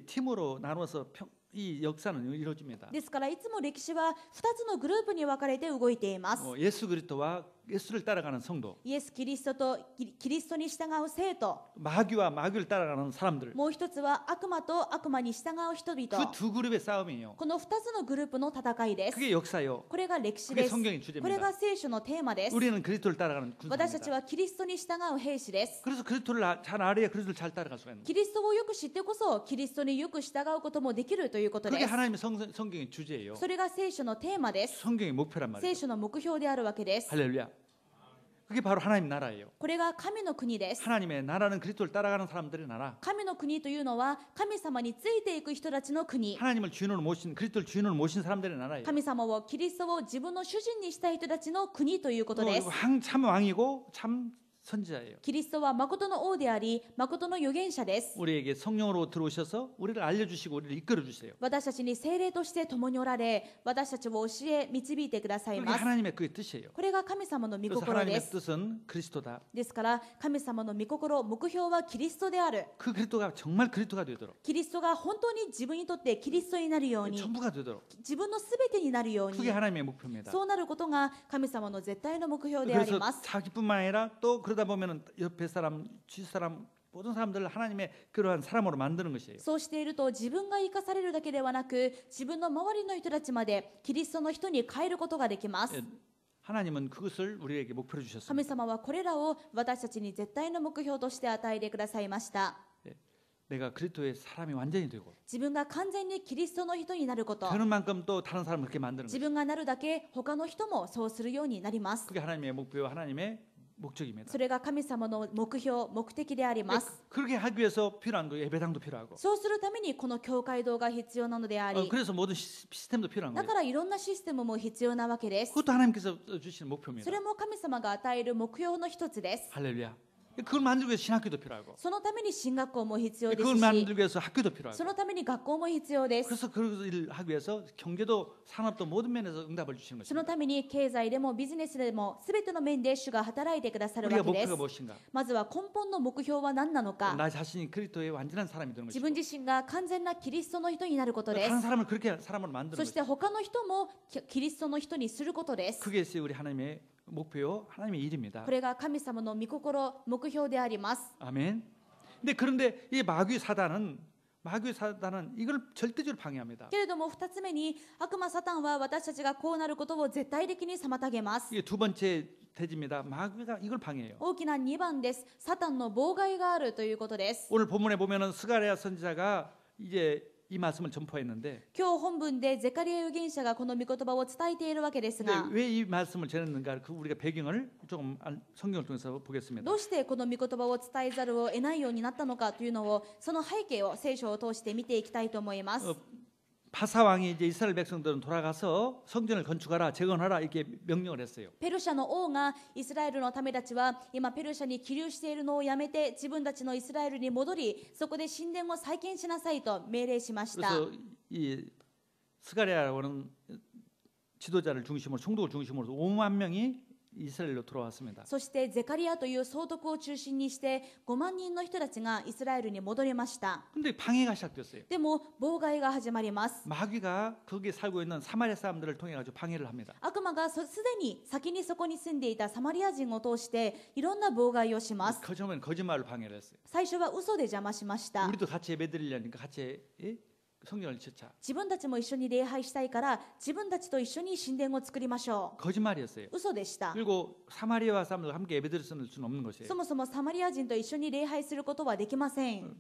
Speaker 1: 팀으로 나눠서 이 역사는 이루어집니다.
Speaker 2: ですからいつも歴史は2つのグループに分かれて動いています。
Speaker 1: 예수 그리스도와 예수를 따라가는 성도,
Speaker 2: イエス・キリストとキリストに従う生徒、
Speaker 1: 마귀와 마귀를 따라가는 사람들.
Speaker 2: もう一つは悪魔と悪魔に従う人々。
Speaker 1: 그 두 그룹의 싸움이에요.
Speaker 2: この2つのグループの戦いです。
Speaker 1: 그게 역사요.
Speaker 2: これが歴史
Speaker 1: 그게
Speaker 2: です。
Speaker 1: 성경의 주제입니다.
Speaker 2: これが聖書のテーマです。
Speaker 1: 우리는 그리스도를 따라가는
Speaker 2: 私たち
Speaker 1: 군사입니다.
Speaker 2: はキリストに従う兵士です。
Speaker 1: 그래서 그리스도를 잘 알아야 그리스도를 잘 따라갈 수가 있는.
Speaker 2: キリストをよく知ってこそキリストによく従うこともできるということで
Speaker 1: 그게
Speaker 2: す。
Speaker 1: 하나님의 성경의 주제예요.
Speaker 2: それが聖書のテーマです。
Speaker 1: 성경의 목표란
Speaker 2: 聖
Speaker 1: 말이에요.
Speaker 2: 書の目標であるわけです。
Speaker 1: 할렐루야. 그게 바로 하나님 나라예요.
Speaker 2: これが神の国です。
Speaker 1: 하나님의 나라는 그리스도를 따라가는 사람들의 나라.
Speaker 2: 神の国というのは神様についていく人たちの国。
Speaker 1: 하나님을 주인으로 모신 그리스도를 주인으로 모신 사람들의 나라예요.
Speaker 2: 神様をキリストを自分の主人にした人たちの国ということです。
Speaker 1: 참 왕이고 참 선지자예요.
Speaker 2: キリストは誠の王であり、誠の預言者です。
Speaker 1: 우리에게 성령으로 들어오셔서 우리를 알려주시고 우리를 이끌어 주세요.
Speaker 2: 私たちに聖霊として共におられ、私たちを教え導いてください
Speaker 1: 그게
Speaker 2: ます。
Speaker 1: 하나님의 그의 뜻이에요.
Speaker 2: これが神様の御
Speaker 1: 그래서
Speaker 2: 心で
Speaker 1: 하나님의
Speaker 2: す。
Speaker 1: 뜻은 그리스도다.
Speaker 2: ですから神様の御心、目標はキリストである。
Speaker 1: 그 그리스도가 정말 그리스도가 되도록
Speaker 2: キリストが本当に自分にとってキリストになるように、
Speaker 1: 전부가 되도록
Speaker 2: 自分のすべてになるように、
Speaker 1: 그게 하나님의 목표입니다.
Speaker 2: そうなることが神様の絶対の目標であり
Speaker 1: 그래서
Speaker 2: ます。
Speaker 1: 자기뿐만 아니라 또 그러다 보면은 옆에 사람, 주위 사람 모든 사람들을 하나님의 그러한 사람으로 만드는 것이에요.
Speaker 2: そうしていると自分が生かされるだけではなく、自分の周りの人たちまでキリストの人に変えることができます。
Speaker 1: 하나님은 그것을 우리에게 목표로
Speaker 2: 神
Speaker 1: 주셨습니다.
Speaker 2: 様はこれらを私たちに絶対の目標として与えてくださいました。
Speaker 1: 내가 그리스도의 사람이 완전히 되고
Speaker 2: 自分が完全にキリストの人になること、
Speaker 1: 되는 만큼 또 다른 사람을 그렇게 만드는
Speaker 2: 自
Speaker 1: 거예요.
Speaker 2: 分がなるだけ他の人もそうするようになります。
Speaker 1: 그게 하나님의 목표와 하나님의 목적입니다.
Speaker 2: それが神様の目標、目的であります。
Speaker 1: 그렇게 하기 위해서 필요한 거 예배당도 필요하고
Speaker 2: そうするためにこの教会堂が必要なのであり、
Speaker 1: 그래서 모든 시스템도 필요한
Speaker 2: だ
Speaker 1: 거예요.
Speaker 2: からいろんなシステムも必要なわけです。
Speaker 1: 그것도 하나님께서 주시는
Speaker 2: そ
Speaker 1: 목표입니다.
Speaker 2: れも神様が与える目標の一つです。
Speaker 1: 할렐루야. 그걸 만들기 위해서 신학교도 필요하고
Speaker 2: そのために進学校も必要です
Speaker 1: 그걸
Speaker 2: し、
Speaker 1: 만들기 위해서 학교도
Speaker 2: そ
Speaker 1: 필요하고
Speaker 2: のために学校も必要です。
Speaker 1: 그래서 그 일을 하기 위해서 경제도 산업도 모든 면에서 응답을 주시는
Speaker 2: その
Speaker 1: 것입니다.
Speaker 2: ために経済でもビジネスでも全ての面で主が働いてくださる
Speaker 1: 우리가
Speaker 2: わけです
Speaker 1: 목표가 。 무엇인가?
Speaker 2: まずは根本の目標は何なのか。
Speaker 1: 나 자신이 그리스도의 완전한 사람이 되는
Speaker 2: 自
Speaker 1: 것이고
Speaker 2: 分自身が完全なキリストの人になることで
Speaker 1: 다른
Speaker 2: す。
Speaker 1: 사람을 그렇게 사람으로 만드는
Speaker 2: そして
Speaker 1: 것이고
Speaker 2: 他の人もキリストの人にすることです。
Speaker 1: 그게 우리 하나님의 목표요 하나님의 일입니다.
Speaker 2: これが神様の御心、目標であります。
Speaker 1: 아멘. 그런데 이 마귀 사단은 이걸 절대적으로 방해합니다.
Speaker 2: けれども2つ目に悪魔サタンは私たちがこうなることを絶対的に妨げます。
Speaker 1: 이게 두 번째 대지입니다. 마귀가 이걸 방해해요.
Speaker 2: 大きな2番です。サタンの妨害があるということです。
Speaker 1: 오늘 본문에 보면은 스가랴 선지자가 이제 이 말씀을 전포했는데
Speaker 2: 今日本文でゼカリア預言者がこの御言葉を伝えているわけですが、
Speaker 1: 왜 이 말씀을 전했는가 그 우리가 배경을 조금 성경을 통해서 보겠습니다.
Speaker 2: どうしてこの御言葉を伝えざるを得ないようになったのかというのを、その背景を聖書を通して見ていきたいと思います。
Speaker 1: 바사 왕이 이제 이스라엘 백성들은 돌아가서 성전을 건축하라, 재건하라 이렇게 명령을 했어요.
Speaker 2: ペルシャの王がイスラエルのためたちは今ペルシャに起立しているのをやめて自分たちのイスラエルに戻り、そこで神殿を再建しなさいと命令しました。
Speaker 1: 그래서 이 스가랴라고는 지도자를 중심으로 총독을 중심으로 5만 명이 이스라엘로 돌아왔습니다.
Speaker 2: そしてゼカリアという総督を中心にして5万人の人たちがイスラエルに戻りました。
Speaker 1: 근데 방해가 시작됐어요.
Speaker 2: でも妨害が始まります。
Speaker 1: 마귀가 거기에 살고 있는 사마리아 사람들을 통해 가지고 방해를 합니다.
Speaker 2: 悪魔がすでに先にそこに住んでいたサマリア人を通していろんな妨害をします。
Speaker 1: 처음에는 거짓말로 방해를 했어요.
Speaker 2: 最初は嘘で邪魔しました。
Speaker 1: 우리도 같이 예배드리려니까 같이 성전을 짓자.
Speaker 2: 自分たちも一緒に礼拝したいから自分たちと一緒に神殿を作りましょ
Speaker 1: 거짓말이었어요.
Speaker 2: う。嘘でした。
Speaker 1: 그리고 사마리아 사람들과 함께 예배드릴 수는 없는 것이에요.
Speaker 2: そもそもサマリア人と一緒に礼拝することはできません。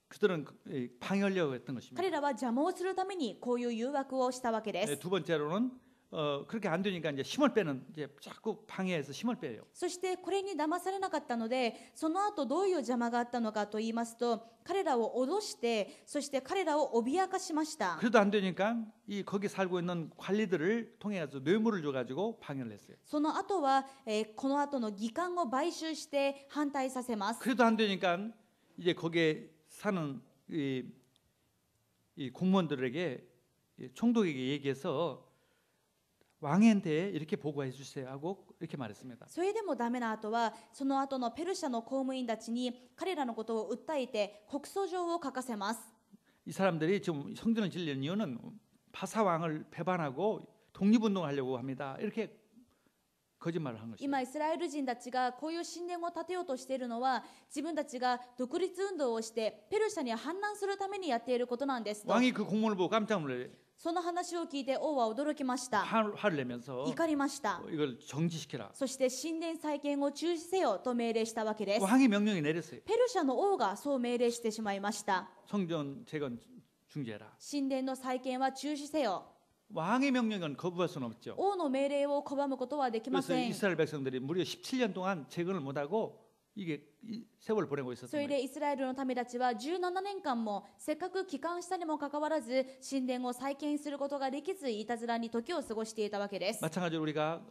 Speaker 1: 그들은 방해하려고 했던 것입니다.
Speaker 2: 彼らは邪魔をするためにこういう誘惑をしたわけです。
Speaker 1: 두 번째로는 그렇게 안 되니까 이제 힘을 빼는 이제 자꾸 방해해서 힘을 빼요.
Speaker 2: そしてこれに騙されなかったので、その後どういう邪魔があったのかと言いますと、彼らを脅して、そして彼らを脅かしました。
Speaker 1: 그래도 안 되니까 거기 살고 있는 관리들을 통해서 뇌물을 줘가지고 방해를 했어요.
Speaker 2: その後は、この後の議官を買収して反対させます。
Speaker 1: 그래도 안 되니까 이제 거기에 사는 이 공무원들에게 총독에게 얘기해서 왕한테 이렇게 보고해 주세요 하고 이렇게 말했습니다.
Speaker 2: それでもダメな後は、その後のペルシャの公務員たちに彼らのことを訴えて告訴状を書かせます。
Speaker 1: 이 사람들이 지금 성전을 짓는 이유는 바사 왕을 배반하고 독립운동을 하려고 합니다. 이렇게 거짓말을 한 것이에요.
Speaker 2: 今イスラエル人たちがこういう神殿を建てようとしているのは、自分たちが独立運動をしてペルシャに反乱するためにやっていることなんですと。
Speaker 1: 왕이 그 공문을 보고 깜짝 놀래
Speaker 2: その話を聞いて王は驚きました。
Speaker 1: 화를 내면서
Speaker 2: 怒りました。
Speaker 1: 이걸 정지시켜라.
Speaker 2: そして神殿再建を中止せよと命令したわけです。
Speaker 1: 왕이 명령이 내렸어요.
Speaker 2: ペルシャの王がそう命令してしまいました。
Speaker 1: 성전 재건 중지해라.
Speaker 2: 神殿の再建は中止せよ。
Speaker 1: 왕의 명령은 거부할 수는 없죠.
Speaker 2: 王の命令を拒むことはできま
Speaker 1: 그래서
Speaker 2: せん。
Speaker 1: 이스라엘 백성들이 무려 17년 동안 재건을 못하고 이게 세월을 보내고
Speaker 2: そ
Speaker 1: 있었던
Speaker 2: れ
Speaker 1: 거예요.
Speaker 2: でイスラエルの民たちは17年間もせっかく帰還したにもかかわらず神殿を再建することができずいたずらに時を過ごしていたわけです。
Speaker 1: 마찬가지로 우리가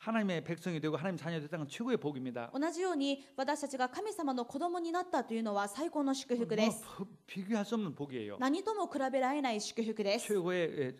Speaker 1: 하나님의 백성이 되고 하나님 자녀가 됐다는 건 최고의 복입니다.
Speaker 2: 同じように私たちが神様の子供になったというのは最高の祝福です。
Speaker 1: 비교할 수 없는 복이에요.
Speaker 2: 何とも比べられない祝福です。
Speaker 1: 최고의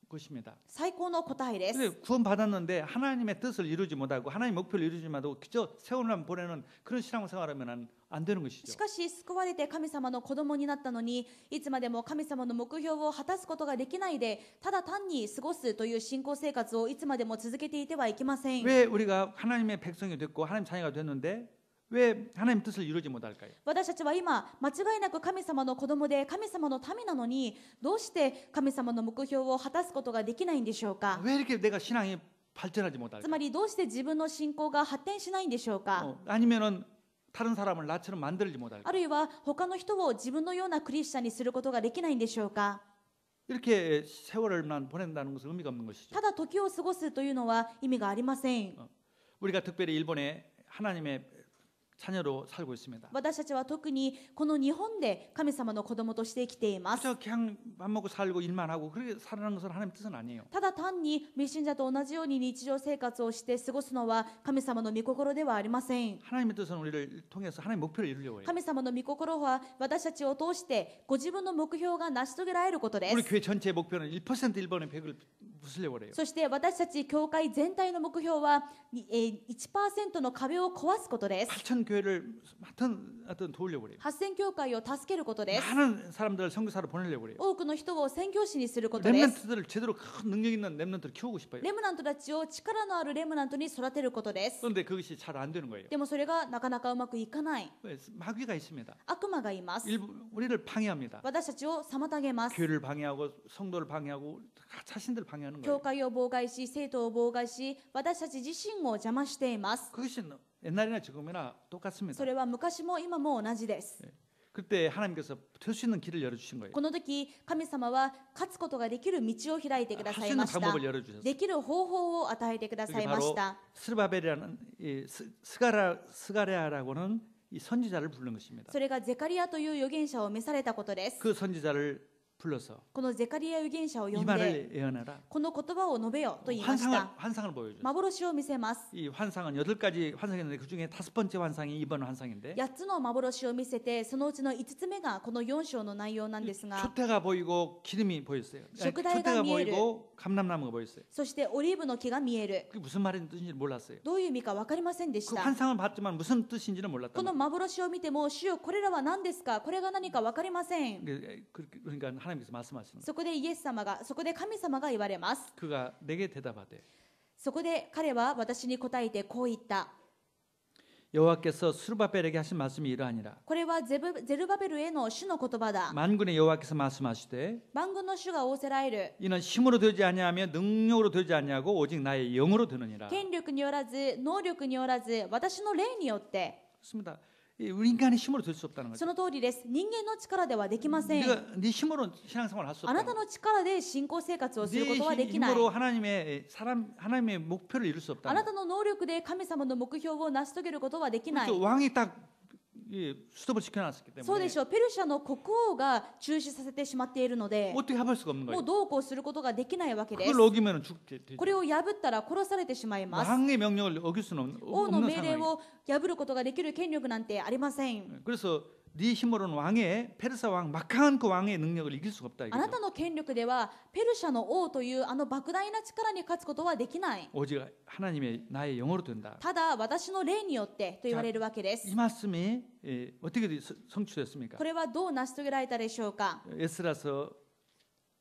Speaker 1: 것입니다.
Speaker 2: 最高の答えで
Speaker 1: 근데
Speaker 2: す。
Speaker 1: 구원 받았는데 하나님의 뜻을 이루지 못하고 하나님 목표를 이루지 못하고 그저 세월만 보내는 그런 신앙생활하면 안 되는
Speaker 2: し
Speaker 1: 것이죠.
Speaker 2: かし救われて神様の子供になったのにいつまでも神様の目標を果たすことができないでただ単に過ごすという信仰生活をいつまでも続けていてはいけません。
Speaker 1: 왜 우리가 하나님의 백성이 됐고 하나님 자녀가 됐는데 왜 하나님 뜻을 이루지 못할까요?
Speaker 2: 私たちは今間違いなく神様の子供で神様の民なのにどうして神様の目標を果たすことができないんでしょうか。
Speaker 1: 왜 이렇게 내가 신앙이 발전하지
Speaker 2: つ
Speaker 1: 못할까?
Speaker 2: まりどうして自分の信仰が発展しないんでしょうか。
Speaker 1: 아니면은 다른 사람을 나처럼 만들지
Speaker 2: あ
Speaker 1: 못할까?
Speaker 2: るいは他の人を自分のようなクリスチャンにすることができないんでしょうか。
Speaker 1: 이렇게 세월을만 보낸다는 것은 의미가 없는 것이죠.
Speaker 2: ただ時を過ごすというのは意味がありません。
Speaker 1: 우리가 특별히 일본에 하나님의 자녀로 살고 있습니다.
Speaker 2: 私たちは特にこの日本で神様の子供として生きています。
Speaker 1: 그저 그냥 밥 먹고 살고 일만 하고 그렇게 살아가는 것은 하나님 뜻은 아니에요.
Speaker 2: ただ単に未信者と同じように日常生活をして過ごすのは神様の御心ではありません。
Speaker 1: 하나님의 뜻은 우리를 통해서 하나님의 목표를 이루려고 해요.
Speaker 2: 神様の御心は私たちを通してご自分の目標が成し遂げられることで
Speaker 1: 우리
Speaker 2: す。
Speaker 1: 교회 전체의 목표는 1% 일본의 100을 부수려고 그래요.
Speaker 2: そして私たち教会全体の目標は1% の壁を壊すことです。
Speaker 1: 8천 교회를 하여튼 도우려고 그래요.
Speaker 2: 8000教会を助けることです。
Speaker 1: 많은 사람들을 선교사로 보내려고 그래요.
Speaker 2: 多くの人を宣教師にすることです。
Speaker 1: 렘넌트들을 제대로 큰 능력 있는 렘넌트를 키우고 싶어요.
Speaker 2: レムナントたちを力のあるレムナントに育てることです。
Speaker 1: 그런데 그것이 잘 안 되는 거예요.
Speaker 2: でもそれがなかなかうまくいかない。
Speaker 1: 왜? 마귀가 있습니다.
Speaker 2: 悪魔がいます。
Speaker 1: 우리를 방해합니다.
Speaker 2: 私たちを妨げます。
Speaker 1: 교회를 방해하고 성도를 방해하고 자신들 방해하는
Speaker 2: 教
Speaker 1: 거예요.
Speaker 2: 会を妨害し、生徒を妨害し、私たち自身を邪魔しています。
Speaker 1: 그것이 옛날이나 지금이나 똑같습니다.
Speaker 2: それは昔も今も同じです。
Speaker 1: 그때 하나님께서 될 수 있는 길을 열어주신 거예요.
Speaker 2: この時、神様は勝つことができる道を開いてくだ
Speaker 1: 할
Speaker 2: さ
Speaker 1: 수
Speaker 2: い
Speaker 1: 있는
Speaker 2: ました。
Speaker 1: 방법을 열어주셨어요.
Speaker 2: できる方法を与えてくださ
Speaker 1: 그게
Speaker 2: いま
Speaker 1: 바로
Speaker 2: した。
Speaker 1: 스르바벨이라는 이 스가랴라고는 이 선지자를 부른 것입니다.
Speaker 2: それがゼカリアという預言者を召されたことです。
Speaker 1: 그 선지자를 불러서
Speaker 2: このゼカリア預言者を呼
Speaker 1: 이
Speaker 2: んで、
Speaker 1: 말을 예언하라.
Speaker 2: この言葉を述べよと言いました。
Speaker 1: 환상을 보여줬어요.
Speaker 2: 幻を見せます。
Speaker 1: 이 환상은 8가지 환상이었는데 그 중에 5번째 환상이 이번 환상인데
Speaker 2: 8つの幻を見せて、そのうちの5つ目がこの4章の内容なんですが、
Speaker 1: 초태가 보이고 기름이 보였어요. 아니,
Speaker 2: 쇼크다이가
Speaker 1: 초태가
Speaker 2: 미에르.
Speaker 1: 보이고 감람나무가 보였어요.
Speaker 2: そしてオリーブの木が見える。
Speaker 1: 그게 무슨 말인지 몰랐어요.
Speaker 2: どういう意味か分かりませんでし
Speaker 1: 그
Speaker 2: た。
Speaker 1: 환상을 봤지만 무슨 뜻인지는
Speaker 2: こ
Speaker 1: 몰랐다.
Speaker 2: の幻を見ても、主よこれらは何ですか、これが何か分かりません。
Speaker 1: 그러니까 하나님께서 말씀하시는 거예요.
Speaker 2: そこでイエス様が、そこで神様が言われます。
Speaker 1: 그가 내게 대답하되
Speaker 2: そこで彼は私に答えてこう言った。
Speaker 1: 여호와께서 스루바벨에게 하신 말씀이 이러하니라.
Speaker 2: これはゼルバベルへの主の言葉だ。
Speaker 1: 만군의 여호와께서 말씀하시되
Speaker 2: 万軍の主が仰せられる。
Speaker 1: 이는 힘으로 되지 아니하며 능력으로 되지 아니하고 오직 나의 영으로 되느니라.
Speaker 2: 権力によらず、能力によらず、私の霊によって。
Speaker 1: 그렇습니다. 우리 인간의 힘으로 될 수 없다는 거죠.
Speaker 2: その通りです。人間の力ではできません。
Speaker 1: 네가 네 힘으로 신앙생활을 할 수
Speaker 2: あな
Speaker 1: 없다.
Speaker 2: たの力で信仰生活をする
Speaker 1: 네
Speaker 2: ことはできない。
Speaker 1: 힘으로 하나님의 목표를 이룰 수
Speaker 2: あ
Speaker 1: 없다.
Speaker 2: なたの能力で神様の目標を成し遂げることはできない。
Speaker 1: 그렇죠. 왕이 딱 수톱을 시켜놨었기
Speaker 2: そうで
Speaker 1: 때문에
Speaker 2: しょう。ペルシャの国王が中止させてしまっているので、
Speaker 1: 어떻게 해볼 수가 없는
Speaker 2: もう
Speaker 1: 거예요.
Speaker 2: どうこうすることができないわけです。
Speaker 1: 그걸 어기면 죽게 되죠.
Speaker 2: これを破ったら殺されてしまいます。
Speaker 1: 왕의 명령을 어길 수는
Speaker 2: 王の
Speaker 1: 없는
Speaker 2: 命令
Speaker 1: 상황이에요.
Speaker 2: を破ることができる権力なんてありません。
Speaker 1: 그래서 네 힘으로는 왕의 페르사 왕 막강한 그 왕의 능력을 이길 수가 없다
Speaker 2: あな
Speaker 1: 이거죠.
Speaker 2: たの権力ではペルシャの王というあの莫大な力に勝つことはできない。
Speaker 1: 오직 하나님의 나의 영으로 된다.
Speaker 2: ただ私の霊によってと言われるわけです。
Speaker 1: 이 말씀이 어떻게 성취됐습니까?
Speaker 2: これはどう成し遂げられたでしょうか。
Speaker 1: 에스라서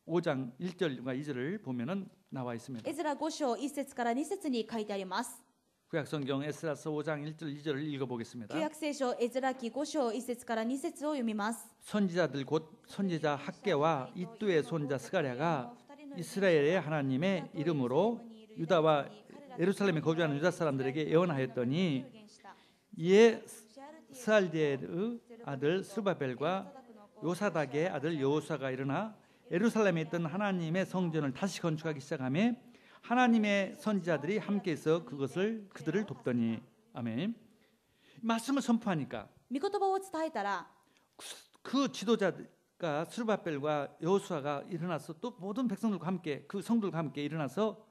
Speaker 1: 5장 1절과 2절을 보면은 나와 있습니다.
Speaker 2: エズラ5章1節から2節に書いてあります。
Speaker 1: 구약성경 에스라서 5장 1절 2절을 읽어보겠습니다.
Speaker 2: 旧約聖書エズラ記5章1節から2節を読みます。
Speaker 1: 선지자들 곧 선지자 학개와 이뚜의 손자 스가랴가 이스라엘의 하나님의 이름으로 유다와 예루살렘에 거주하는 유다 사람들에게 예언하였더니 이에 스알디엘의 아들 스루바벨과 요사닥의 아들 여호수아가 일어나 예루살렘에 있던 하나님의 성전을 다시 건축하기 시작하며 하나님의 선지자들이 함께해서 그들을 돕더니 아멘. 말씀을 선포하니까
Speaker 2: 御言葉を伝えたら
Speaker 1: 그 지도자가 스루바벨과 여호수아가 일어나서 또 모든 백성들과 함께 그 성들과 함께 일어나서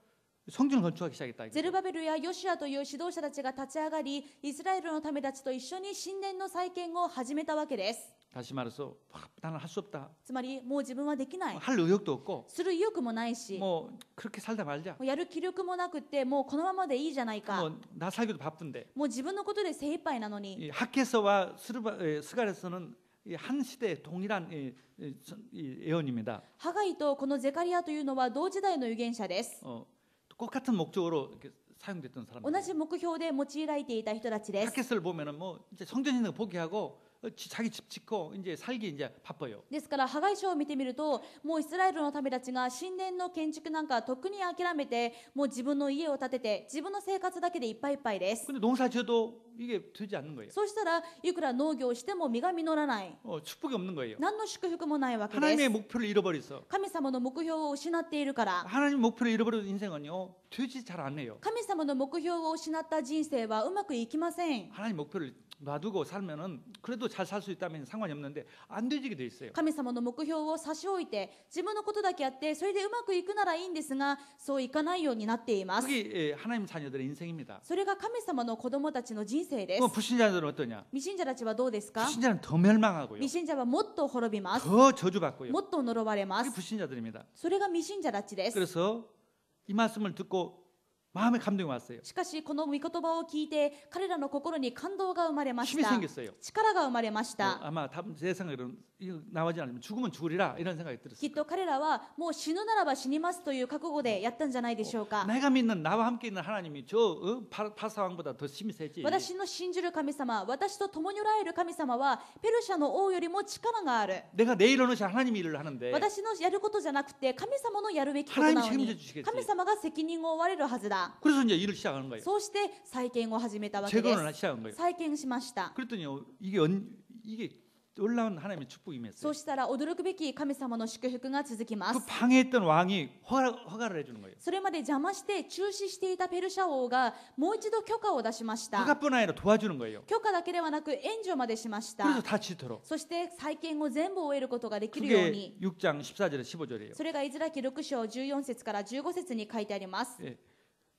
Speaker 1: 성전을 건축하기 시작했다.
Speaker 2: ゼルバベルやヨシアという指導者たちが立ち上がり、イスラエルのためたちと一緒に神殿の再建を始めたわけです。
Speaker 1: 다시 말해서 나는 할 수 없다.
Speaker 2: つまりもう自分はできない、
Speaker 1: 할 의욕도 없고
Speaker 2: する意欲もないし、
Speaker 1: 뭐 그렇게 살다 말자.
Speaker 2: もうやる気力もなくってもうこのままでいいじゃないか、
Speaker 1: 뭐 나 살기도 바쁜데.
Speaker 2: もう自分のことで精一杯なのに、
Speaker 1: 이 학계서와 스갈에서는 한 시대의 동일한 예언입니다.
Speaker 2: ハガイとこのゼカリアというのは同時代の預言者です。
Speaker 1: 똑같은 목적으로 이렇게 사용됐던
Speaker 2: 同
Speaker 1: 사람들.
Speaker 2: じ目標で用いられていた人たちです。
Speaker 1: 학계서를 보면은 뭐 이제 성전 있는 거 포기하고 자기 집 짓고 이제 살기 이제 바빠요.
Speaker 2: ですからハガイ書を見てみると、もうイスラエルのためたちが神殿の建築なんかとっくに諦めて、もう自分の家を建てて自分の生活だけでいっぱいいっぱいです。
Speaker 1: 근데 농사지어도 이게 되지 않는 거예요.
Speaker 2: そうしたらいくら農業をしても実が実らない、
Speaker 1: 축복이 없는 거예요.
Speaker 2: 何の祝福もないわけで
Speaker 1: 하나님의
Speaker 2: す。
Speaker 1: 목표를 잃어버렸어.
Speaker 2: 神様の目標を失っているから。
Speaker 1: 하나님 목표를 잃어버린 인생은요 되지 잘 안 해요.
Speaker 2: 神様の目標を失った人生はうまくいきません。
Speaker 1: 하나님 목표를 놔두고 살면은 그래도 잘 살 수 있다면 상관이 없는데 안 되지게 돼 있어요.
Speaker 2: 神様の目標を差し置いて自分のことだけやってそれでうまくいくならいいんですが、そういかないようになっています。
Speaker 1: 그게 하나님 자녀들의 인생입니다.
Speaker 2: それが神様の子供たちの人生です。
Speaker 1: 불신자들은 어떠냐?
Speaker 2: 未信者たちはどうですか？
Speaker 1: 불신자는 더 멸망하고요.
Speaker 2: 未信者はもっと滅びます。
Speaker 1: 더 저주받고요.
Speaker 2: もっと呪われま
Speaker 1: 그게
Speaker 2: す。
Speaker 1: 불신자들입니다.
Speaker 2: それが未信者たちです。
Speaker 1: 그래서 이 말씀을 듣고 마음에 감동이 왔어요.
Speaker 2: しかしこの御言葉を聞いて彼らの心に感動が生まれまし
Speaker 1: 힘이
Speaker 2: た。
Speaker 1: 생겼어요.
Speaker 2: 力が生まれました。
Speaker 1: 아마 제 생각으로는 이거 나오지 않으면 죽으면 죽으리라 이런 생각이
Speaker 2: き
Speaker 1: 들었어요.
Speaker 2: っと彼らはもう死ぬならば死にますという覚悟でやったんじゃないでしょうか。
Speaker 1: 내가 믿는 나와 함께 있는 하나님이 저 바사왕보다 더 힘이 세지.
Speaker 2: 私の信じる神様、私と共におられる神様はペルシャの王よりも力がある。
Speaker 1: 내가 내 일을 하는 하나님이 일을 하는데
Speaker 2: 私のやることじゃなくて神様のやるべきことなの
Speaker 1: 하나님이
Speaker 2: に
Speaker 1: 책임져주시겠지
Speaker 2: 神様が責任を負われるはずだ。
Speaker 1: 그래서 이제 일을 시작하는 거예요.
Speaker 2: そうして再建を始めたわけで
Speaker 1: 재건을
Speaker 2: す。
Speaker 1: 시작한 거예요.
Speaker 2: 再建しました。
Speaker 1: 그랬더니요 이게 놀라운 하나님의 축복이
Speaker 2: そ
Speaker 1: 임했어요.
Speaker 2: うしたら驚くべき神様の祝福が続きま
Speaker 1: 그
Speaker 2: す。
Speaker 1: 방해했던 왕이 허가를 해주는 거예요.
Speaker 2: それまで邪魔して中止していたペルシャ王がもう一度許可を出しました。
Speaker 1: 허가뿐 아니라 도와주는 거예요.
Speaker 2: 許可だけではなく援助までしまし
Speaker 1: 그래서
Speaker 2: た。
Speaker 1: 다 짓도록.
Speaker 2: そして再建を全部終えることができるよう
Speaker 1: 그게
Speaker 2: に。
Speaker 1: 6장 14절에 15절이에요.
Speaker 2: それがイズラ記6章14節から15節に書いてあります。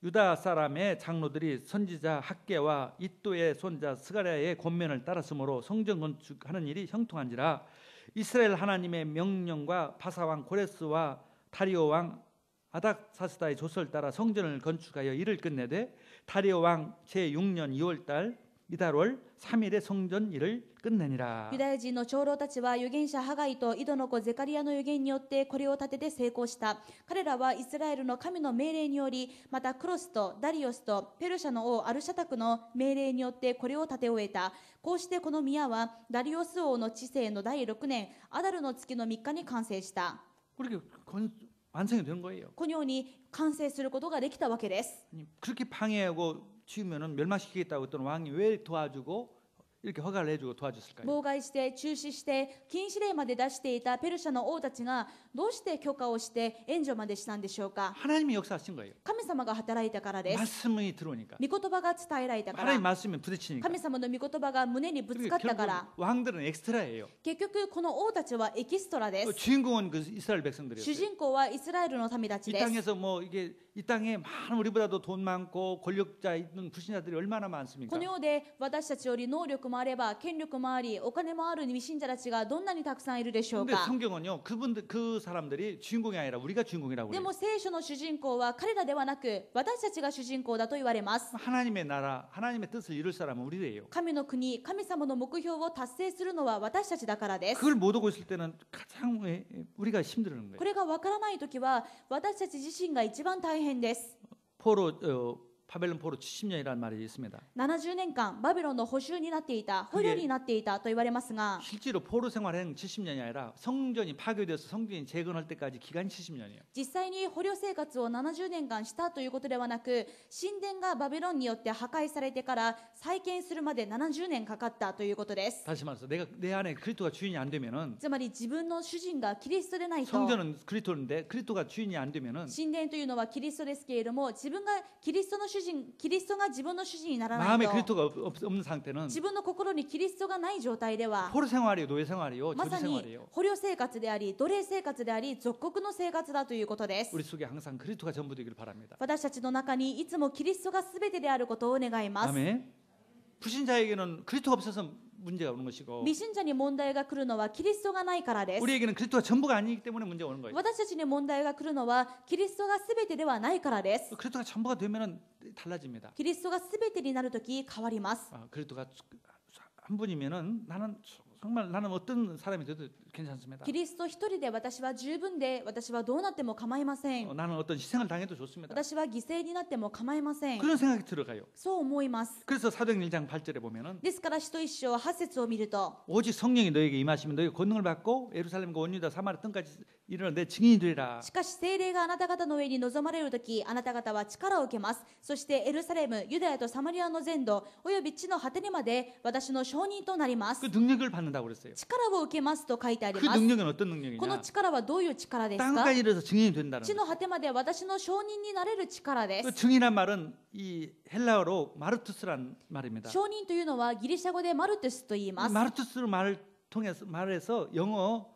Speaker 1: 유다 사람의 장로들이 선지자 학계와 이또의 손자 스가랴의 권면을 따랐으므로 성전 건축하는 일이 형통한지라. 이스라엘 하나님의 명령과 바사왕 고레스와 다리오 왕 아닥사스다의 조서를 따라 성전을 건축하여 일을 끝내되 다리오 왕 제6년 2월달 이달월 3일에 성전 일을 끝내니라.
Speaker 2: ユダヤ人の長老たちは預言者ハガイとイドの子ゼカリアの預言によってこれを立てて成功した。彼らはイスラエルの神の命令により、またクロスとダリオスとペルシャの王アルシャタクの命令によってこれを立て終えた。こうしてこの宮はダリオス王の治世の第6年アダルの月の3日に完成した。
Speaker 1: 그렇게 완성이 된 거예요.
Speaker 2: このように完成することができたわけです。
Speaker 1: 아니, 그렇게 방해하고 치우면은 멸망시키겠다고 했던 왕이 왜 도와주고 이렇게 허가를 해주고 도와줬을까요?
Speaker 2: 妨害して中止して禁止令まで出していたペルシャの王たちがどうして許可をして援助までしたんでしょうか。
Speaker 1: 하나님이 역사하신 거예요.
Speaker 2: 神様が働いたからです。
Speaker 1: 말씀이 들어오니까.
Speaker 2: 御言葉が伝えられたから。
Speaker 1: 하나님 말씀에 부딪히니까.
Speaker 2: 神様の御言葉が胸にぶつかったから。
Speaker 1: 결국 왕들은 엑스트라예요.
Speaker 2: 結局この王たちはエキストラです。
Speaker 1: 주인공은 그 이스라엘
Speaker 2: 主
Speaker 1: 백성들이었어요.
Speaker 2: 人公はイスラエルの民たち
Speaker 1: 이
Speaker 2: です。
Speaker 1: 땅에서 뭐 이게 이 땅에 많은 우리보다도 돈 많고 권력자 있는 불신자들이 얼마나 많습니까?
Speaker 2: この世で私たちより能力もあれば権力もありお金もある未信者たちがどんなにたくさんいるでしょう
Speaker 1: 근데
Speaker 2: か。
Speaker 1: 성경은요 그 사람들이 주인공이 아니라 우리가 주인공이라고
Speaker 2: で
Speaker 1: 그래요.
Speaker 2: も聖書の主人公は彼らではなく私たちが主人公だと言われます。
Speaker 1: 하나님의 나라, 하나님의 뜻을 이룰 사람은 우리예요.
Speaker 2: 神の国、神様の目標を達成するのは私たちだからです。
Speaker 1: 그걸 못 오고 있을 때는 가장 우리가 힘들어하는 거예요.
Speaker 2: これがわからないときは私たち自身が一番大変です。
Speaker 1: 바벨론 포로 70년이라는 말이 있습니다.
Speaker 2: 70年間バビロンの捕囚になっていた、捕虜になっていたと言われますが、
Speaker 1: 실제로 포로 생활은 70년이 아니라 성전이 파괴돼서 성전이 재건할 때까지 기간이 70년이에요.
Speaker 2: 実際に捕虜生活を70年間したということではなく、神殿がバビロンによって破壊されてから再建するまで70年かかったということです。
Speaker 1: 다시 말해서 내 안에 그리스도가 주인이 안 되면은
Speaker 2: つまり自分の主人がキリストでないと、
Speaker 1: 성전은 그리스도인데 그리스도가 주인이 안 되면은
Speaker 2: 神殿というのはキリストですけれども、自分がキリストの主人、キリストが自分の主人にならない
Speaker 1: 마음에
Speaker 2: と、
Speaker 1: 그리스도가 없는 상태는
Speaker 2: 自分の心にキリストがない状態では
Speaker 1: 포로 생활이요, 노예 생활이요,
Speaker 2: ま
Speaker 1: 저주
Speaker 2: さに
Speaker 1: 생활이에요.
Speaker 2: 捕虜生活であり、奴隷生活であり、属国の生活だということです。
Speaker 1: 우리 속에 항상 그리스도가 전부 되기를 바랍니다.
Speaker 2: 私たちの中にいつもキリストが全てであることを願います。
Speaker 1: 아멘. 불신자에게는 그리스도가 없어서 문제가 오는 것이고
Speaker 2: 未信者に問題が来るのはキリストがないからです。
Speaker 1: 우리에게는 그리스도가 전부가 아니기 때문에 문제가 오는 거예요.
Speaker 2: 私たちに問題が来るのはキリストが全てではないからです。
Speaker 1: 그리스도가 전부가 되면은 달라집니다.
Speaker 2: キリストが全てになるとき変わります。
Speaker 1: 그리스도가 한 분이면은 나는 정말 나는 어떤 사람이 돼도 괜찮습니다.
Speaker 2: キリスト一人で私は十分で、私はどうなっても構いません。
Speaker 1: 나는 어떤 희생을 당해도 좋습니다.
Speaker 2: 私は犠牲になっても構いません。
Speaker 1: 그런 생각이 들어가요.
Speaker 2: そう思います。
Speaker 1: 그래서 사도행전 1장 8절에 보면은
Speaker 2: ですから使徒一章8節を見ると、
Speaker 1: 오직 성령이 너에게 임하시면 너희가 권능을 받고 예루살렘과 온 유다 사마리아 땅까지 이르러 내 증인이 되리라.
Speaker 2: しかし聖霊があなた方の上に臨まれるとき、あなた方は力を受けます。そしてエルサレム、ユダヤとサマリアの全土、および地の果てにまで私の証人となります。
Speaker 1: 그 능력을 받는다고 그랬어요.
Speaker 2: 力を受けますと書いてあり
Speaker 1: 그
Speaker 2: ます。
Speaker 1: 능력은 어떤
Speaker 2: この
Speaker 1: 능력이냐?
Speaker 2: 力はどういう力ですか？
Speaker 1: 땅까지 이르러서 증인이 된다는
Speaker 2: 地
Speaker 1: 거예요.
Speaker 2: の果てまで私の証人になれる力で
Speaker 1: 그
Speaker 2: す。
Speaker 1: 증인이란 말은 이 헬라어로 마르투스란 말입니다.
Speaker 2: 証人というのはギリシャ語でマルトゥスと言います。
Speaker 1: 마르투스 말을 통해서 말해서 영어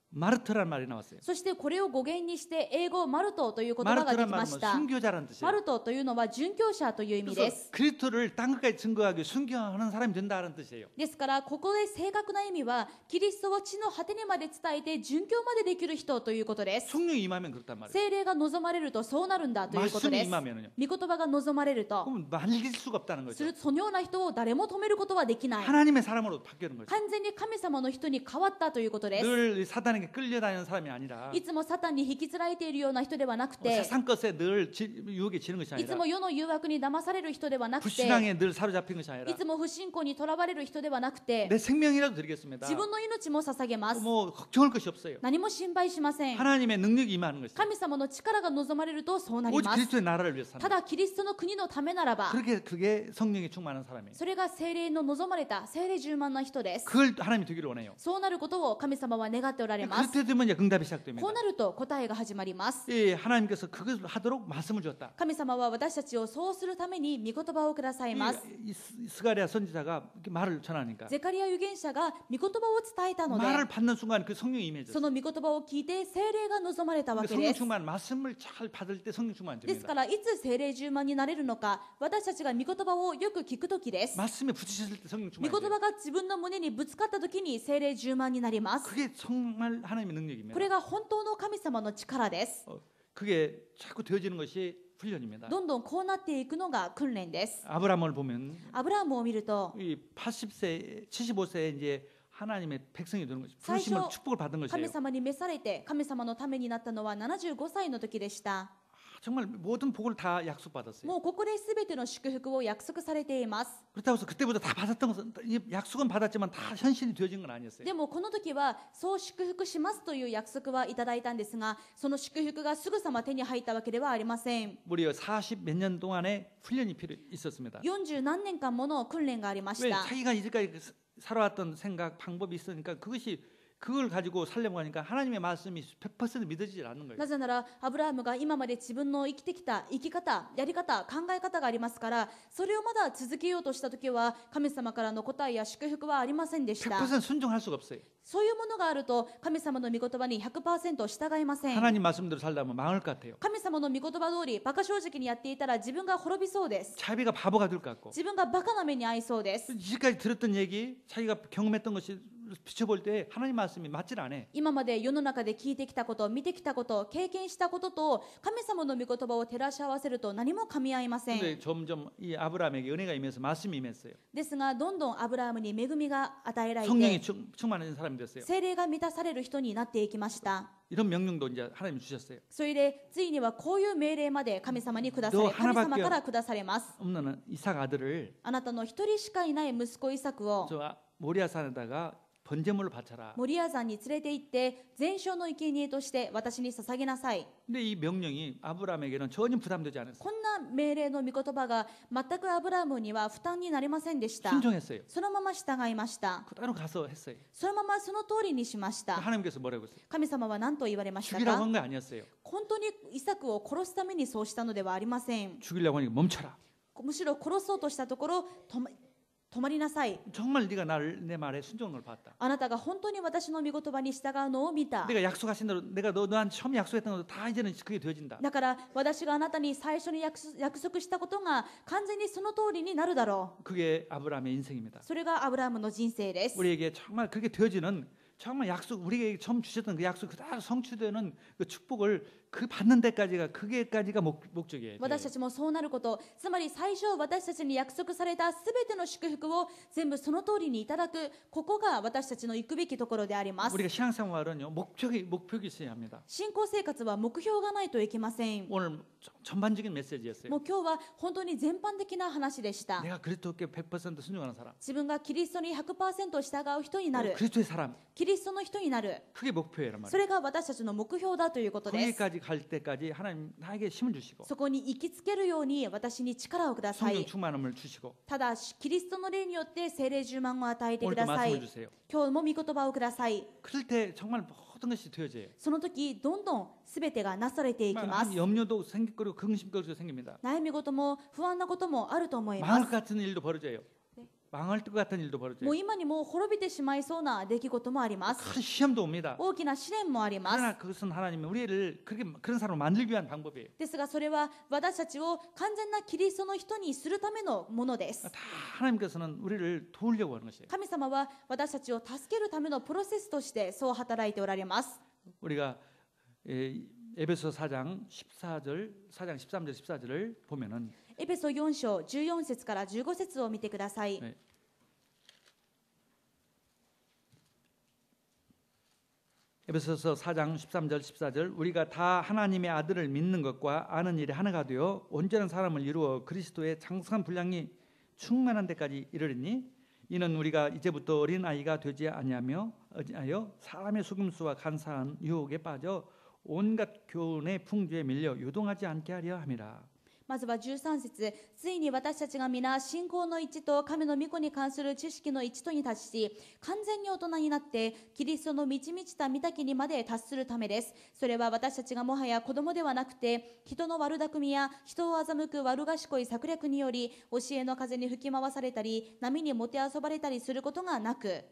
Speaker 1: 마르트란 말이 나왔어요.
Speaker 2: そしてこれを語源にして英語マルトという言葉がで
Speaker 1: 마르트란
Speaker 2: きま
Speaker 1: 말은
Speaker 2: し
Speaker 1: 뭐
Speaker 2: た。
Speaker 1: 순교자라는
Speaker 2: マ
Speaker 1: 뜻이에요.
Speaker 2: ルトというのは殉教者という意味で
Speaker 1: 그래서
Speaker 2: す。
Speaker 1: 그리스도를 땅끝까지 증거하기 위해 순교하는 사람이 된다는 뜻이에요.
Speaker 2: ですからここで正確な意味はキリストを地の果てにまで伝えて殉教までできる人ということです。
Speaker 1: 성령이 임하면 그렇단 말이에요.
Speaker 2: 聖霊が望まれるとそうなるんだということ
Speaker 1: 말씀이
Speaker 2: です。
Speaker 1: 임하면요.
Speaker 2: 御言葉が望まれると
Speaker 1: 그럼 말릴 수가 없다는
Speaker 2: す
Speaker 1: 거죠.
Speaker 2: るそのような人を誰も止めることはできない。
Speaker 1: 하나님의 사람으로 바뀌는 거죠.
Speaker 2: 完全に神様の人に変わったということです。
Speaker 1: 늘 사단에게 끌려다니는 사람이 아니라
Speaker 2: いつもサタンに引きずられているような人ではなくて、
Speaker 1: 세상 것에 늘 유혹에 지는 것이
Speaker 2: いつ
Speaker 1: 아니라
Speaker 2: も世の誘惑に騙される人ではなくて、
Speaker 1: 불신앙에 늘 사로잡힌 것이
Speaker 2: い
Speaker 1: 아니라
Speaker 2: つも不信仰にとらわれる人ではなくて、
Speaker 1: 내 생명이라도 드리겠습니다.
Speaker 2: 自分の命も捧げます。
Speaker 1: 뭐 걱정할 것이 없어요.
Speaker 2: 何も心配しません。
Speaker 1: 하나님의 능력이 임하는 것이죠.
Speaker 2: 神様の力が望まれるとそうなり
Speaker 1: 오직
Speaker 2: ます。
Speaker 1: 그리스도의 나라를 위해서
Speaker 2: た
Speaker 1: 사는
Speaker 2: だキリストの国のためならば、
Speaker 1: 그게 성령이 충만한 사람이에요.
Speaker 2: それが聖霊の望まれた聖霊充満な人です。
Speaker 1: 그걸 하나님이 되기를 원해요.
Speaker 2: そうなることを神様は願っておられます。
Speaker 1: 그때 되면 이제 응답이 시작됩니다.
Speaker 2: こうなると答えが始まります。
Speaker 1: 예, 하나님께서 그것을 하도록 말씀을 주었다.
Speaker 2: 神様は私たちをそうするために御言葉をくださいます。
Speaker 1: 스가랴 선지자가 이렇게 말을 전하니까
Speaker 2: ゼカリア預言者が御言葉を伝えたので、
Speaker 1: 말을 받는 순간 그 성령이
Speaker 2: そ
Speaker 1: 임해졌어요.
Speaker 2: の御言葉を聞いて聖霊が望まれたわけ
Speaker 1: 성령
Speaker 2: です。
Speaker 1: 충만 말씀을 잘 받을 때 성령 충만이
Speaker 2: です
Speaker 1: 됩니다.
Speaker 2: からいつ聖霊充満になれるのか、私たちが御言葉をよく聞くときです。
Speaker 1: 말씀에 부딪혔을 때 성령
Speaker 2: 御
Speaker 1: 충만이
Speaker 2: 言
Speaker 1: 돼요.
Speaker 2: 葉が自分の胸にぶつかったときに聖霊充満になります。
Speaker 1: 그게 정말 하나님의 능력입니다.
Speaker 2: これが本当の神様の力です。
Speaker 1: 그게 자꾸 되어지는 것이 훈련입니다.
Speaker 2: どんどんこうなっていくのが訓練です。
Speaker 1: 아브라함을 보면
Speaker 2: アブラハムを見ると、
Speaker 1: 이 80세, 75세에 이제 하나님의 백성이 되는 것이
Speaker 2: 最
Speaker 1: 부르심을
Speaker 2: 初
Speaker 1: 축복을 받은
Speaker 2: 神
Speaker 1: 것이에요.
Speaker 2: 様に召されて神様のためになったのは75歳の時でした。
Speaker 1: 정말 모든 복을 다 약속받았어요.
Speaker 2: もうここで全ての祝福を約束されています。
Speaker 1: 그렇다고 해서 그때부터 다 받았던 것은 이 약속은 받았지만 다 현실이 되어진 건 아니었어요.
Speaker 2: でもこの時はそう祝福しますという約束はいただいたんですが、その祝福がすぐさま手に入ったわけではありません。
Speaker 1: 무려 40 몇 년 동안의 훈련이 필요 있었습니다.
Speaker 2: 40何年間もの訓練がありまし
Speaker 1: 왜
Speaker 2: た。
Speaker 1: 자기가 이제까지 살아왔던 생각, 방법이 있으니까 그걸 가지고 살려고 하니까 하나님의 말씀이 100% 믿어지지 않는 거예요.
Speaker 2: なぜならアブラハムが今まで自分の生きてきた生き方、やり方、考え方がありますから、それをまだ続けようとした時は神様からの答えや祝福はありませんでした。
Speaker 1: 100% 순종할 수가 없어요.
Speaker 2: そういうものがあると神様の御言葉に 100% 従いません。
Speaker 1: 하나님 말씀대로 살다 보면 망할 것 같아요.
Speaker 2: 神様の御言葉通り馬鹿正直にやっていたら自分が滅びそうです。
Speaker 1: 자비가 바보가 될 것 같고
Speaker 2: 自分がバカな目に遭いそうです。
Speaker 1: 이제까지 들었던 얘기, 자기가 경험했던 것이 비춰볼 때 하나님 말씀이 맞질 않아.
Speaker 2: 今まで世の中で聞いてきたこと、見てきたこと、経験したことと神様の御言葉を照らし合わせると何も噛み合いません。
Speaker 1: 근데 점점 이 아브라함에게 은혜가 임해서 말씀이 임했어요.
Speaker 2: ですがどんどんアブラハムに恵みが与えられ
Speaker 1: 성령이
Speaker 2: て
Speaker 1: 충만한 사람이 됐어요.
Speaker 2: 聖霊が満たされる人になっていきました。
Speaker 1: 이런 명령도 이제 하나님 주셨어요.
Speaker 2: それでついにはこういう命令まで神様に下され、
Speaker 1: 너
Speaker 2: 神
Speaker 1: 하나밖에
Speaker 2: 様から下されます。
Speaker 1: 없는 이삭 아들을
Speaker 2: あなたの一人しかいない息子イサクを
Speaker 1: 저 모리아산에다가 번제물로 바쳐라.
Speaker 2: モリア山に連れて行って全焼の生贄として私に捧げなさい。
Speaker 1: 근데 이 명령이 아브라함에게는 전혀 부담되지 않았어요.
Speaker 2: こんな命令の御言葉が全くアブラハムには負担になりませんでした。
Speaker 1: 순종했어요.
Speaker 2: そのまま従いました。
Speaker 1: 그대로 가서 했어요.
Speaker 2: そのままその通りにしました。
Speaker 1: 하나님께서 뭐라고 했어요?
Speaker 2: 神様は何と言われました
Speaker 1: 죽이라고
Speaker 2: か？
Speaker 1: 한 거 아니었어요.
Speaker 2: 本当にイサクを殺すためにそうしたのではありません。
Speaker 1: 죽이려고 하니까 멈춰라.
Speaker 2: むしろ殺そうとしたところ止まりなさい。
Speaker 1: 정말 네가 내 말에 순종한 걸 봤다.
Speaker 2: あなたが本当に私の御言葉に従うのを見た。
Speaker 1: 내가 약속하신 대로 내가 너한테 처음 약속했던 것도 다 이제는 그게 되어진다.
Speaker 2: だから私があなたに最初に約束したことが完全にその通りになるだろ
Speaker 1: 그게 아브라함의 인생입니다.
Speaker 2: う。それがアブラハムの人生です。
Speaker 1: 우리에게 정말 그렇게 되어지는 정말 약속 우리에게 처음 주셨던 그 약속 그대로 성취되는 그 축복을 그 받는 데까지가 그게까지가 목적이에요.
Speaker 2: 私たちもそうなること、つまり最初私たちに約束されたすべての祝福を全部その通りにいただく、ここが私たちの行くべきところであります。
Speaker 1: 우리가 신앙생활은요 목표가 있어야 합니다.
Speaker 2: 信仰生活は目標がないといけません。
Speaker 1: 오늘 전반적인 메시지였어요.
Speaker 2: もう今日は本当に全般的な話でした。
Speaker 1: 내가 그리스도께 100% 순종하는 사람,
Speaker 2: 自分がキリストに 100% 従う人になる、
Speaker 1: 그리스도의 사람,
Speaker 2: キリストの人になる、
Speaker 1: 그게 목표예요, 말이에요.
Speaker 2: それが私たちの目標だということです。
Speaker 1: 거기까지 갈 때까지 하나님 나에게 힘을 주시고
Speaker 2: そこに行きつけるように私に力をくださ
Speaker 1: 성령
Speaker 2: い。
Speaker 1: 충만함을 주시고
Speaker 2: ただキリストの霊によって聖霊充満を与えてく
Speaker 1: 오늘도
Speaker 2: ださ
Speaker 1: 말씀을
Speaker 2: い。
Speaker 1: 주세요.
Speaker 2: 今日も御言葉をください。
Speaker 1: 그럴 때 정말 모든 것이 되어져요.
Speaker 2: その時どんどん全てがなされていきます。
Speaker 1: 한 염려도 생기고 근심거리도 생깁니다.
Speaker 2: 悩み事も不安なこともあると思いま
Speaker 1: 망할
Speaker 2: す。
Speaker 1: 것 같은 일도 벌어져요.
Speaker 2: 네.
Speaker 1: 망할 것 같은 일도
Speaker 2: も
Speaker 1: 벌어져요.
Speaker 2: う今にも滅びてしまいそうな出来事もあります。
Speaker 1: 큰 시험도 옵니다.
Speaker 2: 大きな試練もあります。
Speaker 1: 그러나 그것은 하나님이 우리를 그런 사람을 만들기 위한 방법이에요.
Speaker 2: ですがそれは私たちを完全なキリストの人にするためのものです。
Speaker 1: 다 하나님께서는 우리를 도우려고 하는 것이에요.
Speaker 2: 神様は私たちを助けるためのプロセスとしてそう働いておられます。
Speaker 1: 우리가 에베소 4장 14절, 4장 13절, 14절을 보면은
Speaker 2: エペソ4章14節から15節を見てください。
Speaker 1: 네. 에베소서 4장 13절 14절 우리가 다 하나님의 아들을 믿는 것과 아는 일에 하나가 되어 온전한 사람을 이루어 그리스도의 장성한 분량이 충만한 데까지 이르리니 이는 우리가 이제부터 어린 아이가 되지 아니하며 사람의 속임수와 간사한 유혹에 빠져 온갖 교훈의 풍조에 밀려 요동하지 않게 하려 함이라.
Speaker 2: まずは13節、ついに私たちが皆信仰の一と神の御子に関する知識の一とに達し、完全に大人になってキリストの満ち満ちた御岳にまで達するためです。それは私たちがもはや子供ではなくて、人の悪巧みや人を欺く悪賢い策略により教えの風に吹き回されたり波にもてあそばれたりすることがなく、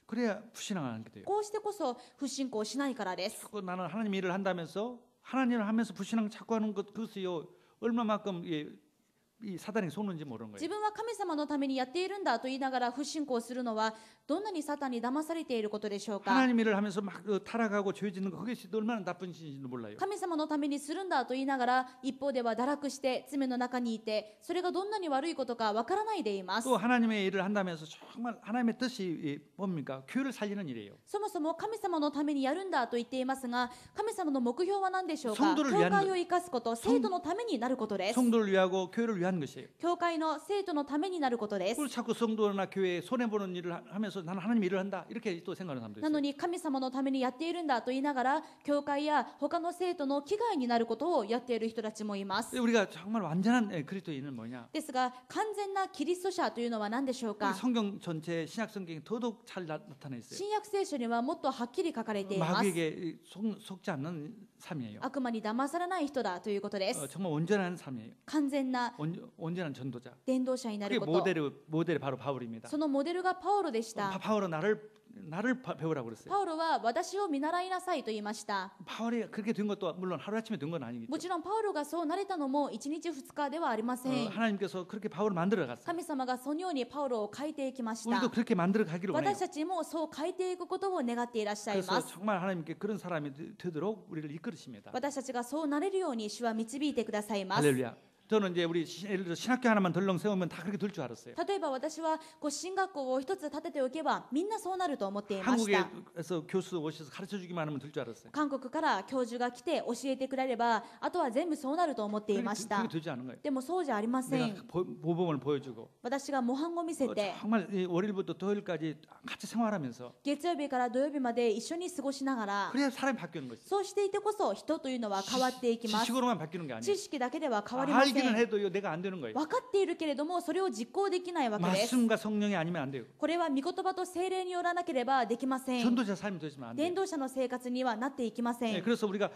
Speaker 1: 그래야 불신앙하게 돼요.
Speaker 2: こうしてこそ不信仰しないからです。
Speaker 1: 자꾸 나는 하나님 일을 한다면서 하나님 일을 하면서 불신앙 자꾸 하는 것 그것이요 얼마만큼 이 사단이 속는지 모르는 거예요.
Speaker 2: 自分は神様のためにやっているんだと言いながら不信仰するのはどんなにサタンに騙されていることでしょうか。
Speaker 1: 하나님 일을 하면서 막 타락하고 죄 짓는 거 그것이 얼마나 나쁜 짓인지도 몰라요.
Speaker 2: 神様のためにするんだと言いながら一方では堕落して罪の中にいてそれがどんなに悪いことかわからないでいます。
Speaker 1: 또 하나님의 일을 한다면서 정말 하나님의 뜻이 뭡니까? 교회를 살리는 일이에요.
Speaker 2: そもそも神様のためにやるんだと言っていますが神様の目標は何でしょうか。
Speaker 1: 성도를
Speaker 2: 教
Speaker 1: 위한
Speaker 2: 会を生かすこと、生徒のためになることです。
Speaker 1: 성도를 위하고 교회를 위한 것이에요.
Speaker 2: 教会の生徒のためになることです。
Speaker 1: 그걸 자꾸 성도나 교회에 손해 보는 일을 하면서 나는 하나님 일을 한다 이렇게 또 생각하는 사람도
Speaker 2: な
Speaker 1: 있어요.
Speaker 2: のに神様のためにやっているんだと言いながら教会や他の生徒の危害になることをやっている人たちもいます。
Speaker 1: 우리가 정말 완전한 그리스도인은 뭐냐?
Speaker 2: ですが完全なキリスト者というのは何でしょう
Speaker 1: 우리
Speaker 2: か。
Speaker 1: 성경 전체 신약 성경이 더더욱 잘 나타나 있어요.
Speaker 2: 新約聖書にはもっとはっきり書かれています。
Speaker 1: 마귀에게 속지 않는 삶이에요.
Speaker 2: 悪魔に騙されない人だということです。
Speaker 1: 정말 온전한 삶이에요.
Speaker 2: 完全な
Speaker 1: 온전한 전도자.
Speaker 2: 伝道者にな
Speaker 1: 그게
Speaker 2: ること。
Speaker 1: 모델이 바로 바울입니다.
Speaker 2: そのモデルがパウロでした
Speaker 1: 바울은 나를 배우라고 그랬어요.
Speaker 2: パウロは私を見習いなさいと言いました。
Speaker 1: 바울이 그렇게 된 것도 물론 하루아침에 된 건 아니겠죠.
Speaker 2: もちろんパウロがそうなれたのも1日2日ではありません。
Speaker 1: 하나님께서 그렇게 바울을 만들어 갔어요.
Speaker 2: 神様がそのようにパウロを変えていきました。
Speaker 1: 우리도 그렇게 만들어 가기를 원해요.
Speaker 2: 私たちもそう変えていくことを願っていらっしゃい
Speaker 1: 그래서
Speaker 2: ます。
Speaker 1: 정말 하나님께 그런 사람이 되도록 우리를 이끌으십니다.
Speaker 2: 私たちがそうなれるように主は導いてくださいます。
Speaker 1: 할렐루야. 저는 이제 우리 예를 들어 신학교 하나만 덜렁 세우면 다 그렇게 될 줄 알았어요.
Speaker 2: 例えば私は進学校を一つ建てておけばみんなそうなると思っていました。
Speaker 1: 한국에서 교수 오셔서 가르쳐 주기만 하면 될 줄 알았어요.
Speaker 2: 韓国から教授が来て教えてくれればあとは全部そうなると思っていました。
Speaker 1: 그게 되지 않은 거예요.
Speaker 2: でもそうじゃありませ
Speaker 1: 내가
Speaker 2: ん。
Speaker 1: 모범을 보여주고
Speaker 2: 私が模範を見せて
Speaker 1: 정말 월요일부터 토요일까지 같이 생활하면서
Speaker 2: 月曜日から土曜日まで一緒に過ごしながら
Speaker 1: 그래야 사람이 바뀌는 것이죠.
Speaker 2: そうしていてこそ人というのは変わっていきます。
Speaker 1: 지식으로만 바뀌는 게 아니에요.
Speaker 2: 知識だけでは変わりませ
Speaker 1: 알기는
Speaker 2: ん。
Speaker 1: 해도요 내가 안 되는 거예요.
Speaker 2: 分かっているけれどもそれを実行できないわけです。
Speaker 1: 말씀과 성령이 아니면 안 돼요.
Speaker 2: これは御言葉と聖霊によらなければできません。
Speaker 1: 전도자 삶이 되시면 안 돼요.
Speaker 2: 伝道者の生活にはなっていきません。
Speaker 1: 그래서 우리가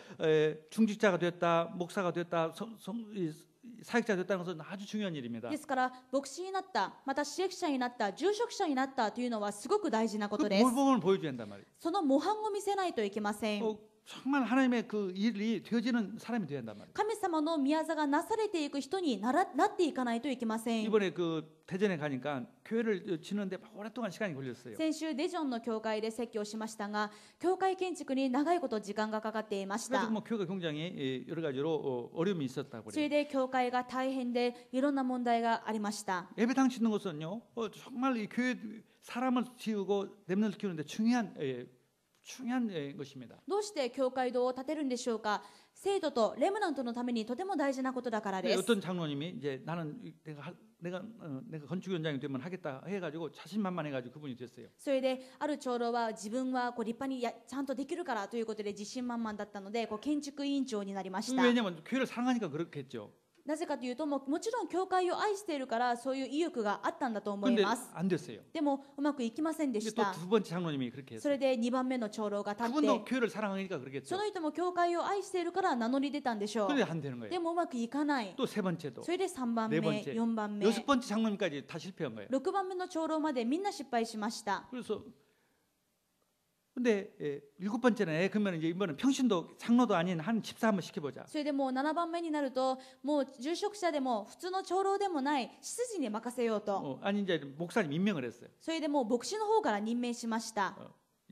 Speaker 1: 중직자가 됐다, 목사가 됐다, 사역자 됐다는 것은 아주 중요한 일입니다.
Speaker 2: ですから牧師になった、また司役者になった、住職者になったというのはすごく大事なこ
Speaker 1: 그
Speaker 2: とです。
Speaker 1: 모범을 보여줘야 한단 말이에요.
Speaker 2: その模範を見せないといけません。
Speaker 1: 정말 하나님의 그 일이 되어지는 사람이 되어야 한단 말이에요.
Speaker 2: 神様の宮座がなされていく人になっていかないといけません。
Speaker 1: 이번에 그 대전에 가니까 교회를 짓는데 오랫동안 시간이 걸렸어요.
Speaker 2: 先週デジョンの教会で説教しましたが、教会建築に長いこと時間がかかっていまし
Speaker 1: 그래서
Speaker 2: た。
Speaker 1: 뭐 교회가 굉장히 여러 가지로 어려움이 있었다고
Speaker 2: それ
Speaker 1: 그래요.
Speaker 2: で教会が大変でいろんな問題がありました。
Speaker 1: 예배당 짓는 것은요, 정말 이 교회 사람을 지우고 렘넌트를 키우는데 중요한 것입니다.
Speaker 2: どうして教会堂を建てるんでしょうか。生徒とレムナントのためにとても大事なことだからです。
Speaker 1: 어떤 장로님이 이제 나는 내가 건축 현장이 되면 하겠다 해가지고 자신만만해가지고 그분이 됐어요.
Speaker 2: それである長老は自分は立派にちゃんとできるからということで自信満々だったので建築委員長になりました。
Speaker 1: 왜냐하면 교회를 사랑하니까 그렇겠죠.
Speaker 2: なぜかというともちろん教会を愛しているからそういう意欲があったんだと思い
Speaker 1: 근데
Speaker 2: ます。
Speaker 1: 안 됐어요.
Speaker 2: でもうまくいきませんでし
Speaker 1: 또
Speaker 2: た。
Speaker 1: 두 번째 장로님이 그렇게
Speaker 2: そ
Speaker 1: 했어요.
Speaker 2: れで2番目の長老が立っ
Speaker 1: 그분도
Speaker 2: て
Speaker 1: 교회를 사랑하니까 그러겠죠.
Speaker 2: その人も教会を愛しているから名乗り出たんでしょう。
Speaker 1: 근데 안 되는 거예요.
Speaker 2: でもうまくいかない。
Speaker 1: 또 세 번째도
Speaker 2: それで3番目、
Speaker 1: 네 번째
Speaker 2: 4番目、
Speaker 1: 여섯 번째 장로님까지 다 실패한 거예요.
Speaker 2: 6番目の長老までみんな失敗しました。
Speaker 1: 그래서 근데 일곱 번째는 그러면 이제 이번은 평신도 장로도 아닌 한 집사 한번 시켜보자.
Speaker 2: それでもう7番目になるともう住職者でも普通の長老でもない執事に任せようと、
Speaker 1: 아니 이제 목사님 임명을 했어요.
Speaker 2: それでもう牧師の方から任命しました。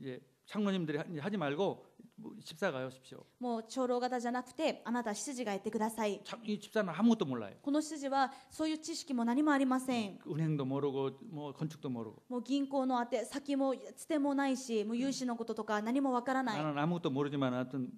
Speaker 1: 이제 장로님들이 하지 말고 집사가 하십시오.
Speaker 2: もう長老方じゃなくてあなた執事がやってください。
Speaker 1: 이 집사는 아무것도 몰라요.
Speaker 2: この執事はそういう知識も何もありません。
Speaker 1: 은행도 모르고 뭐 건축도 모르고
Speaker 2: もう銀行の先もつてもないし、もう融資のこととか何もわからない。
Speaker 1: 나는 아무것도 모르지만 어떤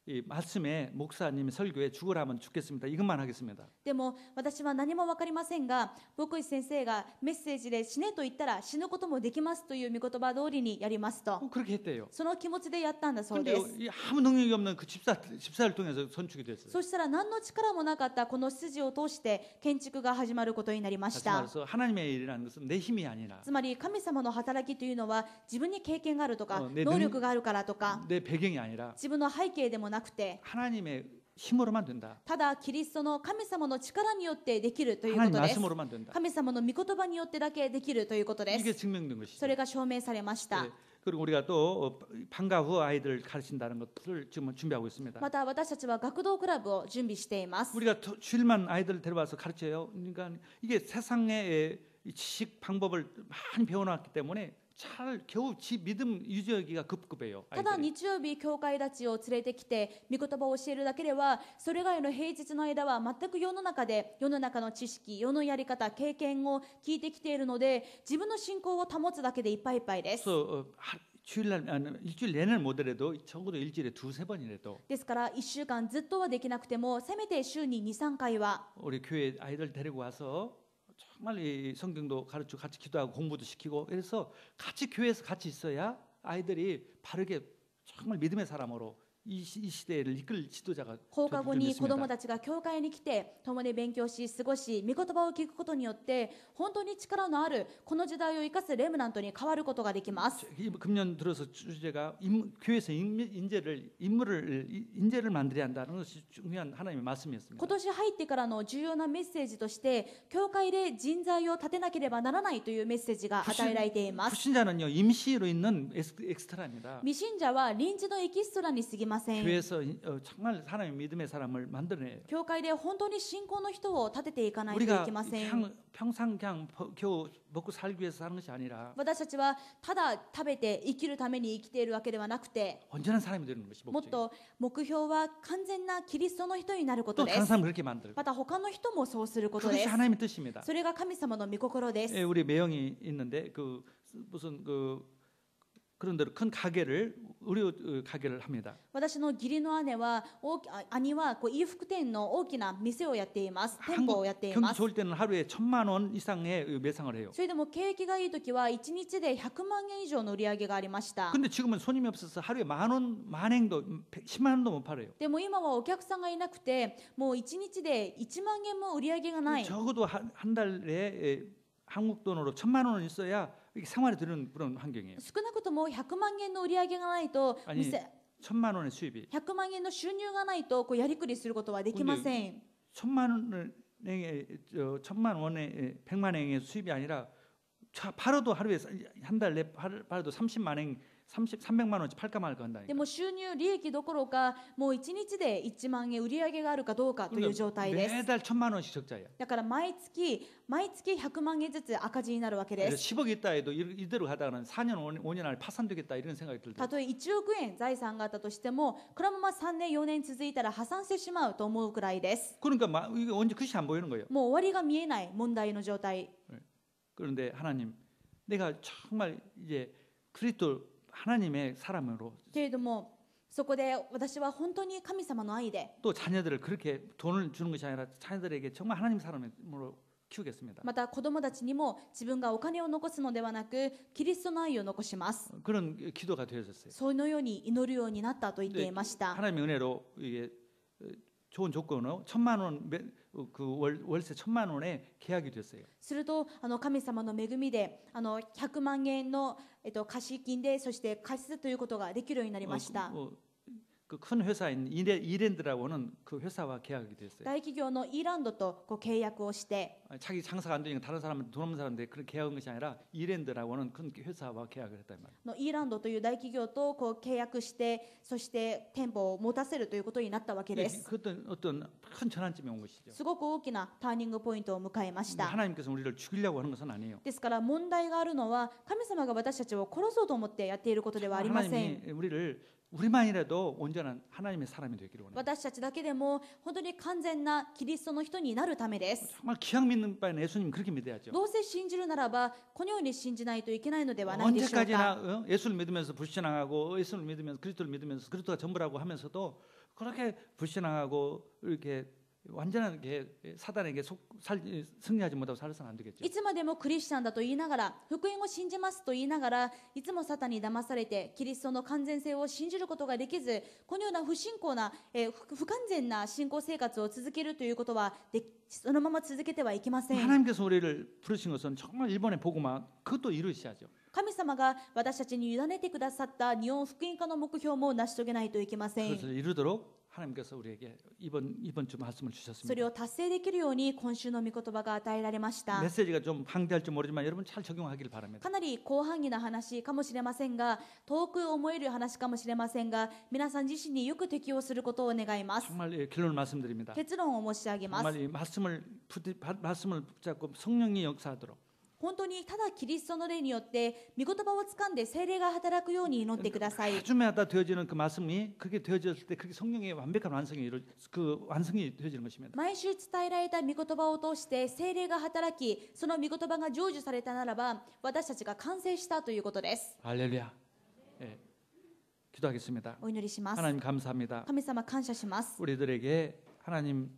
Speaker 1: 이 말씀에 목사님이 설교에 죽으라면 죽겠습니다. 이것만 하겠습니다.
Speaker 2: でも私は何も分かりませんが、牧師先生がメッセージで死ねと言ったら死ぬこともできますという御言葉通りにやりますと、
Speaker 1: 그렇게 했대요.
Speaker 2: その気持ちでやったんだそう
Speaker 1: 근데
Speaker 2: です。
Speaker 1: 아무 능력이 없는 그 집사를 통해서 선축이 됐어요.
Speaker 2: そしたら何の力もなかったこの筋を通して建築が始まることになりまし
Speaker 1: 다시
Speaker 2: た。
Speaker 1: 말해서 하나님의 일이라는 것은 내 힘이 아니라
Speaker 2: つまり神様の働きというのは自分に経験があるとか
Speaker 1: ね
Speaker 2: 能力があるからとか
Speaker 1: 내 배경이 아니라
Speaker 2: 自分の背景でもなくて、
Speaker 1: 하나님의 힘으로만 된다.
Speaker 2: ただキリストの神様の力によってできるというこ
Speaker 1: 하나님
Speaker 2: とです。
Speaker 1: 말씀으로만 된다.
Speaker 2: 神様の御言葉によってだけできるということで
Speaker 1: 이게
Speaker 2: す。
Speaker 1: 증명된 것이죠.
Speaker 2: それが証明されました。
Speaker 1: 네. 그리고 우리가 또 방과 후 아이들 가르친다는 것을 지금 준비하고 있습니다.
Speaker 2: また私たちは学童クラブを準備しています。
Speaker 1: 우리가 주일만 아이들 데려와서 가르쳐요. 그러니까 이게 세상의 지식 방법을 많이 배워놨기 때문에 겨우 지 믿음 유지하기가 급급해요.
Speaker 2: ただ
Speaker 1: 아이들이.
Speaker 2: 日曜日教会たちを連れてきて御言葉を教えるだけでは、それ以外の平日の間は全く世の中の知識、世のやり方、経験を聞いてきているので、自分の信仰を保つだけでいっぱいいっぱいです。
Speaker 1: 그래서 일주일 내내 못해도 적어도 일주일에 두세 번이라도
Speaker 2: ですから1週間ずっとはできなくてもせめて週に 2,3 回は
Speaker 1: 우리 교회 아이들 데리고 와서 정말 이 성경도 가르치고 같이 기도하고 공부도 시키고 그래서 같이 교회에서 같이 있어야 아이들이 바르게 정말 믿음의 사람으로 이 시대를 이끌 지도자가
Speaker 2: 放課後に子ども
Speaker 1: 됩니다.
Speaker 2: たちが教会に来て共に勉強し過ごし御言葉を聞くことによって本当に力のあるこの時代を生かすレムナントに変わることができます。
Speaker 1: 금년 들어서 주제가 교회에서 인재를 만들어야 한다는 것이 중요한 하나님의 말씀이었습니다.
Speaker 2: 今年入ってからの重要なメッセージとして教会で人材を立てなければならないというメッセージが与えられています。
Speaker 1: 불신자는요 임시로 있는 엑스트라입니다.
Speaker 2: 未信者は臨時のエキストラに過ぎません。
Speaker 1: 교회에서 정말 하나님의 믿음의 사람을 만들어내요.
Speaker 2: 教会で本当に信仰の人を立てていかないとい
Speaker 1: 우리가
Speaker 2: けません。
Speaker 1: 평생 그냥 겨우 먹고 살기 위해서 사는 것이 아니라
Speaker 2: 私たちはただ食べて生きるために生きているわけではなくて、
Speaker 1: 온전한 사람이 되는 것이
Speaker 2: もっ
Speaker 1: 목적이에요.
Speaker 2: と目標は完全なキリストの人になること
Speaker 1: 또
Speaker 2: で
Speaker 1: 다른
Speaker 2: す。
Speaker 1: 사람을 그렇게 만들고
Speaker 2: また他の人もそうすることで
Speaker 1: 그것이
Speaker 2: す。
Speaker 1: 하나님의 뜻입니다.
Speaker 2: それが神様の御心です。
Speaker 1: 우리 매형이 있는데 무슨 그런 대로 큰 가게를 의료 가게를 합니다.
Speaker 2: 私の義理の兄は衣服店の大きな店をやっています。店舗をやってい
Speaker 1: 경기
Speaker 2: ます。
Speaker 1: 좋을 때는 하루에 1,000만 원 이상의 매상을 해요.
Speaker 2: それでも景気がいい時は1日で100万円以上の売り上げがありました。
Speaker 1: 근데 지금은 손님이 없어서 하루에 만행도 10만 원도 못 팔아요.
Speaker 2: でも今はお客さんがいなくてもう1日で1万円も売り上げがない。
Speaker 1: 적어도 한 달에 한국 돈으로 1,000만 원은 있어야 이렇게 생활이 되는 그런 환경이에요.
Speaker 2: 少なくとも100万円の売り上げがないと
Speaker 1: 아니 1,000만 원의 수입이
Speaker 2: 100万円の収入がないとやりくりすることはできません。
Speaker 1: 1,000만 원을 행의 1,000만 원의 100만 행의 수입이 아니라 팔아도 하루에 한 달 내 팔아도 30만 행 300만 원치 팔까 말까 한다니까.
Speaker 2: でも収入利益どころかもう1日で1万円売り上げがあるかどうかという状態です。
Speaker 1: 매달 1,000만 원씩 적자야.
Speaker 2: だから毎月100万円ずつ赤字になるわけです。
Speaker 1: 10억 있다 해도 이대로 하다가는 4년 5년 안에 파산되겠다 이런 생각이 들더라고요.
Speaker 2: たとえ1億円財産があったとしてもこのまま3年4年続いたら破産してしまうと思うくらいです。
Speaker 1: 그러니까 이게 언제 끝이 안 보이는 거예요.
Speaker 2: もう終わりが見えない問題の状態。
Speaker 1: 그런데 하나님, 내가 정말 이제 그리스도 하나님의 사람으로
Speaker 2: けれどもそこで私は本当に神様の愛で
Speaker 1: 또 자녀들을 그렇게 돈을 주는 것이 아니라 자녀들에게 정말 하나님 사람으로 키우겠습니다.
Speaker 2: また子供たちにも自分がお金を残すのではなくキリストの愛を残します。
Speaker 1: 그런 기도가 되어졌어요.
Speaker 2: そのように祈るようになったと言っていました。
Speaker 1: 하나님의 은혜로 이게 좋은 조건으로 1,000만 원 그 월세 1,000만 원에 계약이 됐어요.
Speaker 2: すると神様の恵みで100万円の貸金でそして貸すということができるようになりました。
Speaker 1: 그 큰 회사인 이랜드라고는 그 회사와 계약이 됐어요.
Speaker 2: 大企業のイーランドと契約をして
Speaker 1: 자기 장사가 안 되니까 다른 사람한테 돈 없는 사람한테 그렇게 계약한 것이 아니라 이랜드라고는 큰 회사와 계약을 했단 말이에요.
Speaker 2: のイーランドという大企業と契約してそして店舗を持たせるということになったわけです。
Speaker 1: 그것도 어떤 큰 전환점이 온 것이죠.
Speaker 2: すごく大きなターニングポイントを迎えました。
Speaker 1: 하나님께서 우리를 죽이려고 하는 것은 아니에요.
Speaker 2: ですから問題があるのは神様が私たちを殺そうと思ってやっていることではありません。
Speaker 1: 하나님이 우리만이라도 온전한 하나님의 사람이 되기를 원해요.
Speaker 2: 私たちだけでも本当に完全なキリストの人になるためです。
Speaker 1: 정말 기약 믿는 바에는 예수님 그렇게 믿어야죠.
Speaker 2: どうせ信じるならばこのように信じないといけないのではないでしょうか。
Speaker 1: 언제까지나 예수를 믿으면서 불신앙하고 예수를 믿으면서 그리스도를 믿으면서 그리스도가 전부라고 하면서도 그렇게 불신앙하고 이렇게 완전하게 사단에게 승리하지 못하고 살아서는 안 되겠죠.
Speaker 2: いつまでもクリスチャンだと言いながら福音を信じますと言いながらいつもサタンに騙されてキリストの完全性を信じることができずこのような不信仰な、不完全な信仰生活を続けるということはそのまま続けてはいけません。
Speaker 1: 하나님께서 우리를 부르신 것은 정말 일본의 복음화 그것도 이루셔야죠.
Speaker 2: 神様が私たちに委ねてくださった日本福音化の目標も成し遂げないといけません。
Speaker 1: 그것을 이루도록 하나님께서 우리에게 이번 주 말씀을
Speaker 2: そ
Speaker 1: 주셨습니다.
Speaker 2: れを達成できるように今週の御言葉が与えられました。
Speaker 1: 메시지가 좀 방대할지 모르지만 여러분 잘 적용하기를 바랍니다.
Speaker 2: かなり広範囲な話かもしれませんが遠く思える話かもしれませんが皆さん自身によく適応することを願います。
Speaker 1: 정말 결론을 말씀드립니다.
Speaker 2: 結論を申し上げます。
Speaker 1: 정말 이 말씀을 붙잡고 성령이 역사하도록
Speaker 2: 本当にただキリストの霊によって御言葉をつかんで聖霊が働くように祈ってください。
Speaker 1: 아주마다 되어지는 그 말씀이 그게 되어졌을 때 그게 성령의 완벽한 완성이 되어지는 것입니다.
Speaker 2: 毎週伝えられた御言葉を通して聖霊が働きその御言葉が成就されたならば私たちが完成したということです。
Speaker 1: 할렐루야. 예. 기도하겠습니다.
Speaker 2: お祈りします。
Speaker 1: 하나님 감사합니다.
Speaker 2: 神様感謝します。
Speaker 1: 우리들에게 하나님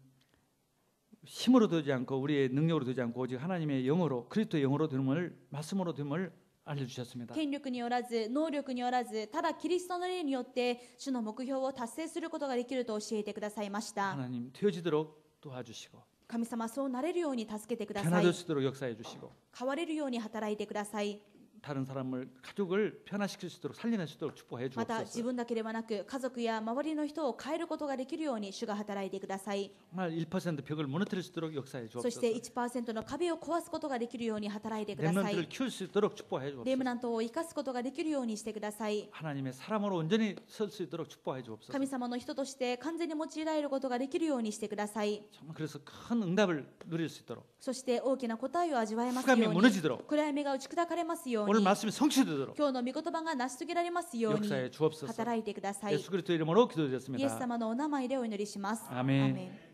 Speaker 1: 힘으로 되지 않고 우리의 능력으로 되지 않고 오직 하나님의 영으로 그리스도의 영으로 됨을 말씀으로 됨을 알려주셨습니다.
Speaker 2: 権力によらず能力によらずただキリストの霊によって主の目標を達成することができると教えてくださいました。
Speaker 1: 하나님 되어지도록 도와주시고
Speaker 2: 神様そうなれるように助けてください。
Speaker 1: 변화될 수 있도록 역사해 주시고
Speaker 2: 変われるように働いてください。
Speaker 1: 다른 사람을 가족을 변화시킬 수 있도록 살려낼 수 있도록 축복해
Speaker 2: また自
Speaker 1: 주옵소서.
Speaker 2: 分だけではなく家族や周りの人を変えることができるように主が働いてください。
Speaker 1: 정말 1% 벽을 무너뜨릴 수 있도록 역사해
Speaker 2: そして
Speaker 1: 주옵소서.
Speaker 2: 1% の壁を壊すことができるように働いてくださ
Speaker 1: 렘넌트를
Speaker 2: い。
Speaker 1: 키울 수 있도록 축복해
Speaker 2: レム
Speaker 1: 주옵소서.
Speaker 2: ナントを生かすことができるようにしてください。
Speaker 1: 하나님의 사람으로 온전히 설 수 있도록 축복해 주옵소서.
Speaker 2: 神様の人として完全に用いられることができるようにしてください。
Speaker 1: 정말 그래서 큰 응답을 누릴 수 있도록
Speaker 2: そして大きな答えを味わえますよう
Speaker 1: 흑암이
Speaker 2: に
Speaker 1: 무너지도록
Speaker 2: 暗闇が打ち砕かれますよう
Speaker 1: 오늘
Speaker 2: に
Speaker 1: 말씀이 성취되도록
Speaker 2: 今日の御言葉が成し遂げられますように
Speaker 1: 역사해 주옵소서.
Speaker 2: 働いてください。
Speaker 1: 예수 그리스도 이름으로
Speaker 2: イエス
Speaker 1: 기도드렸습니다.
Speaker 2: 様のお名前でお祈りします。
Speaker 1: 아멘.
Speaker 2: アーメン。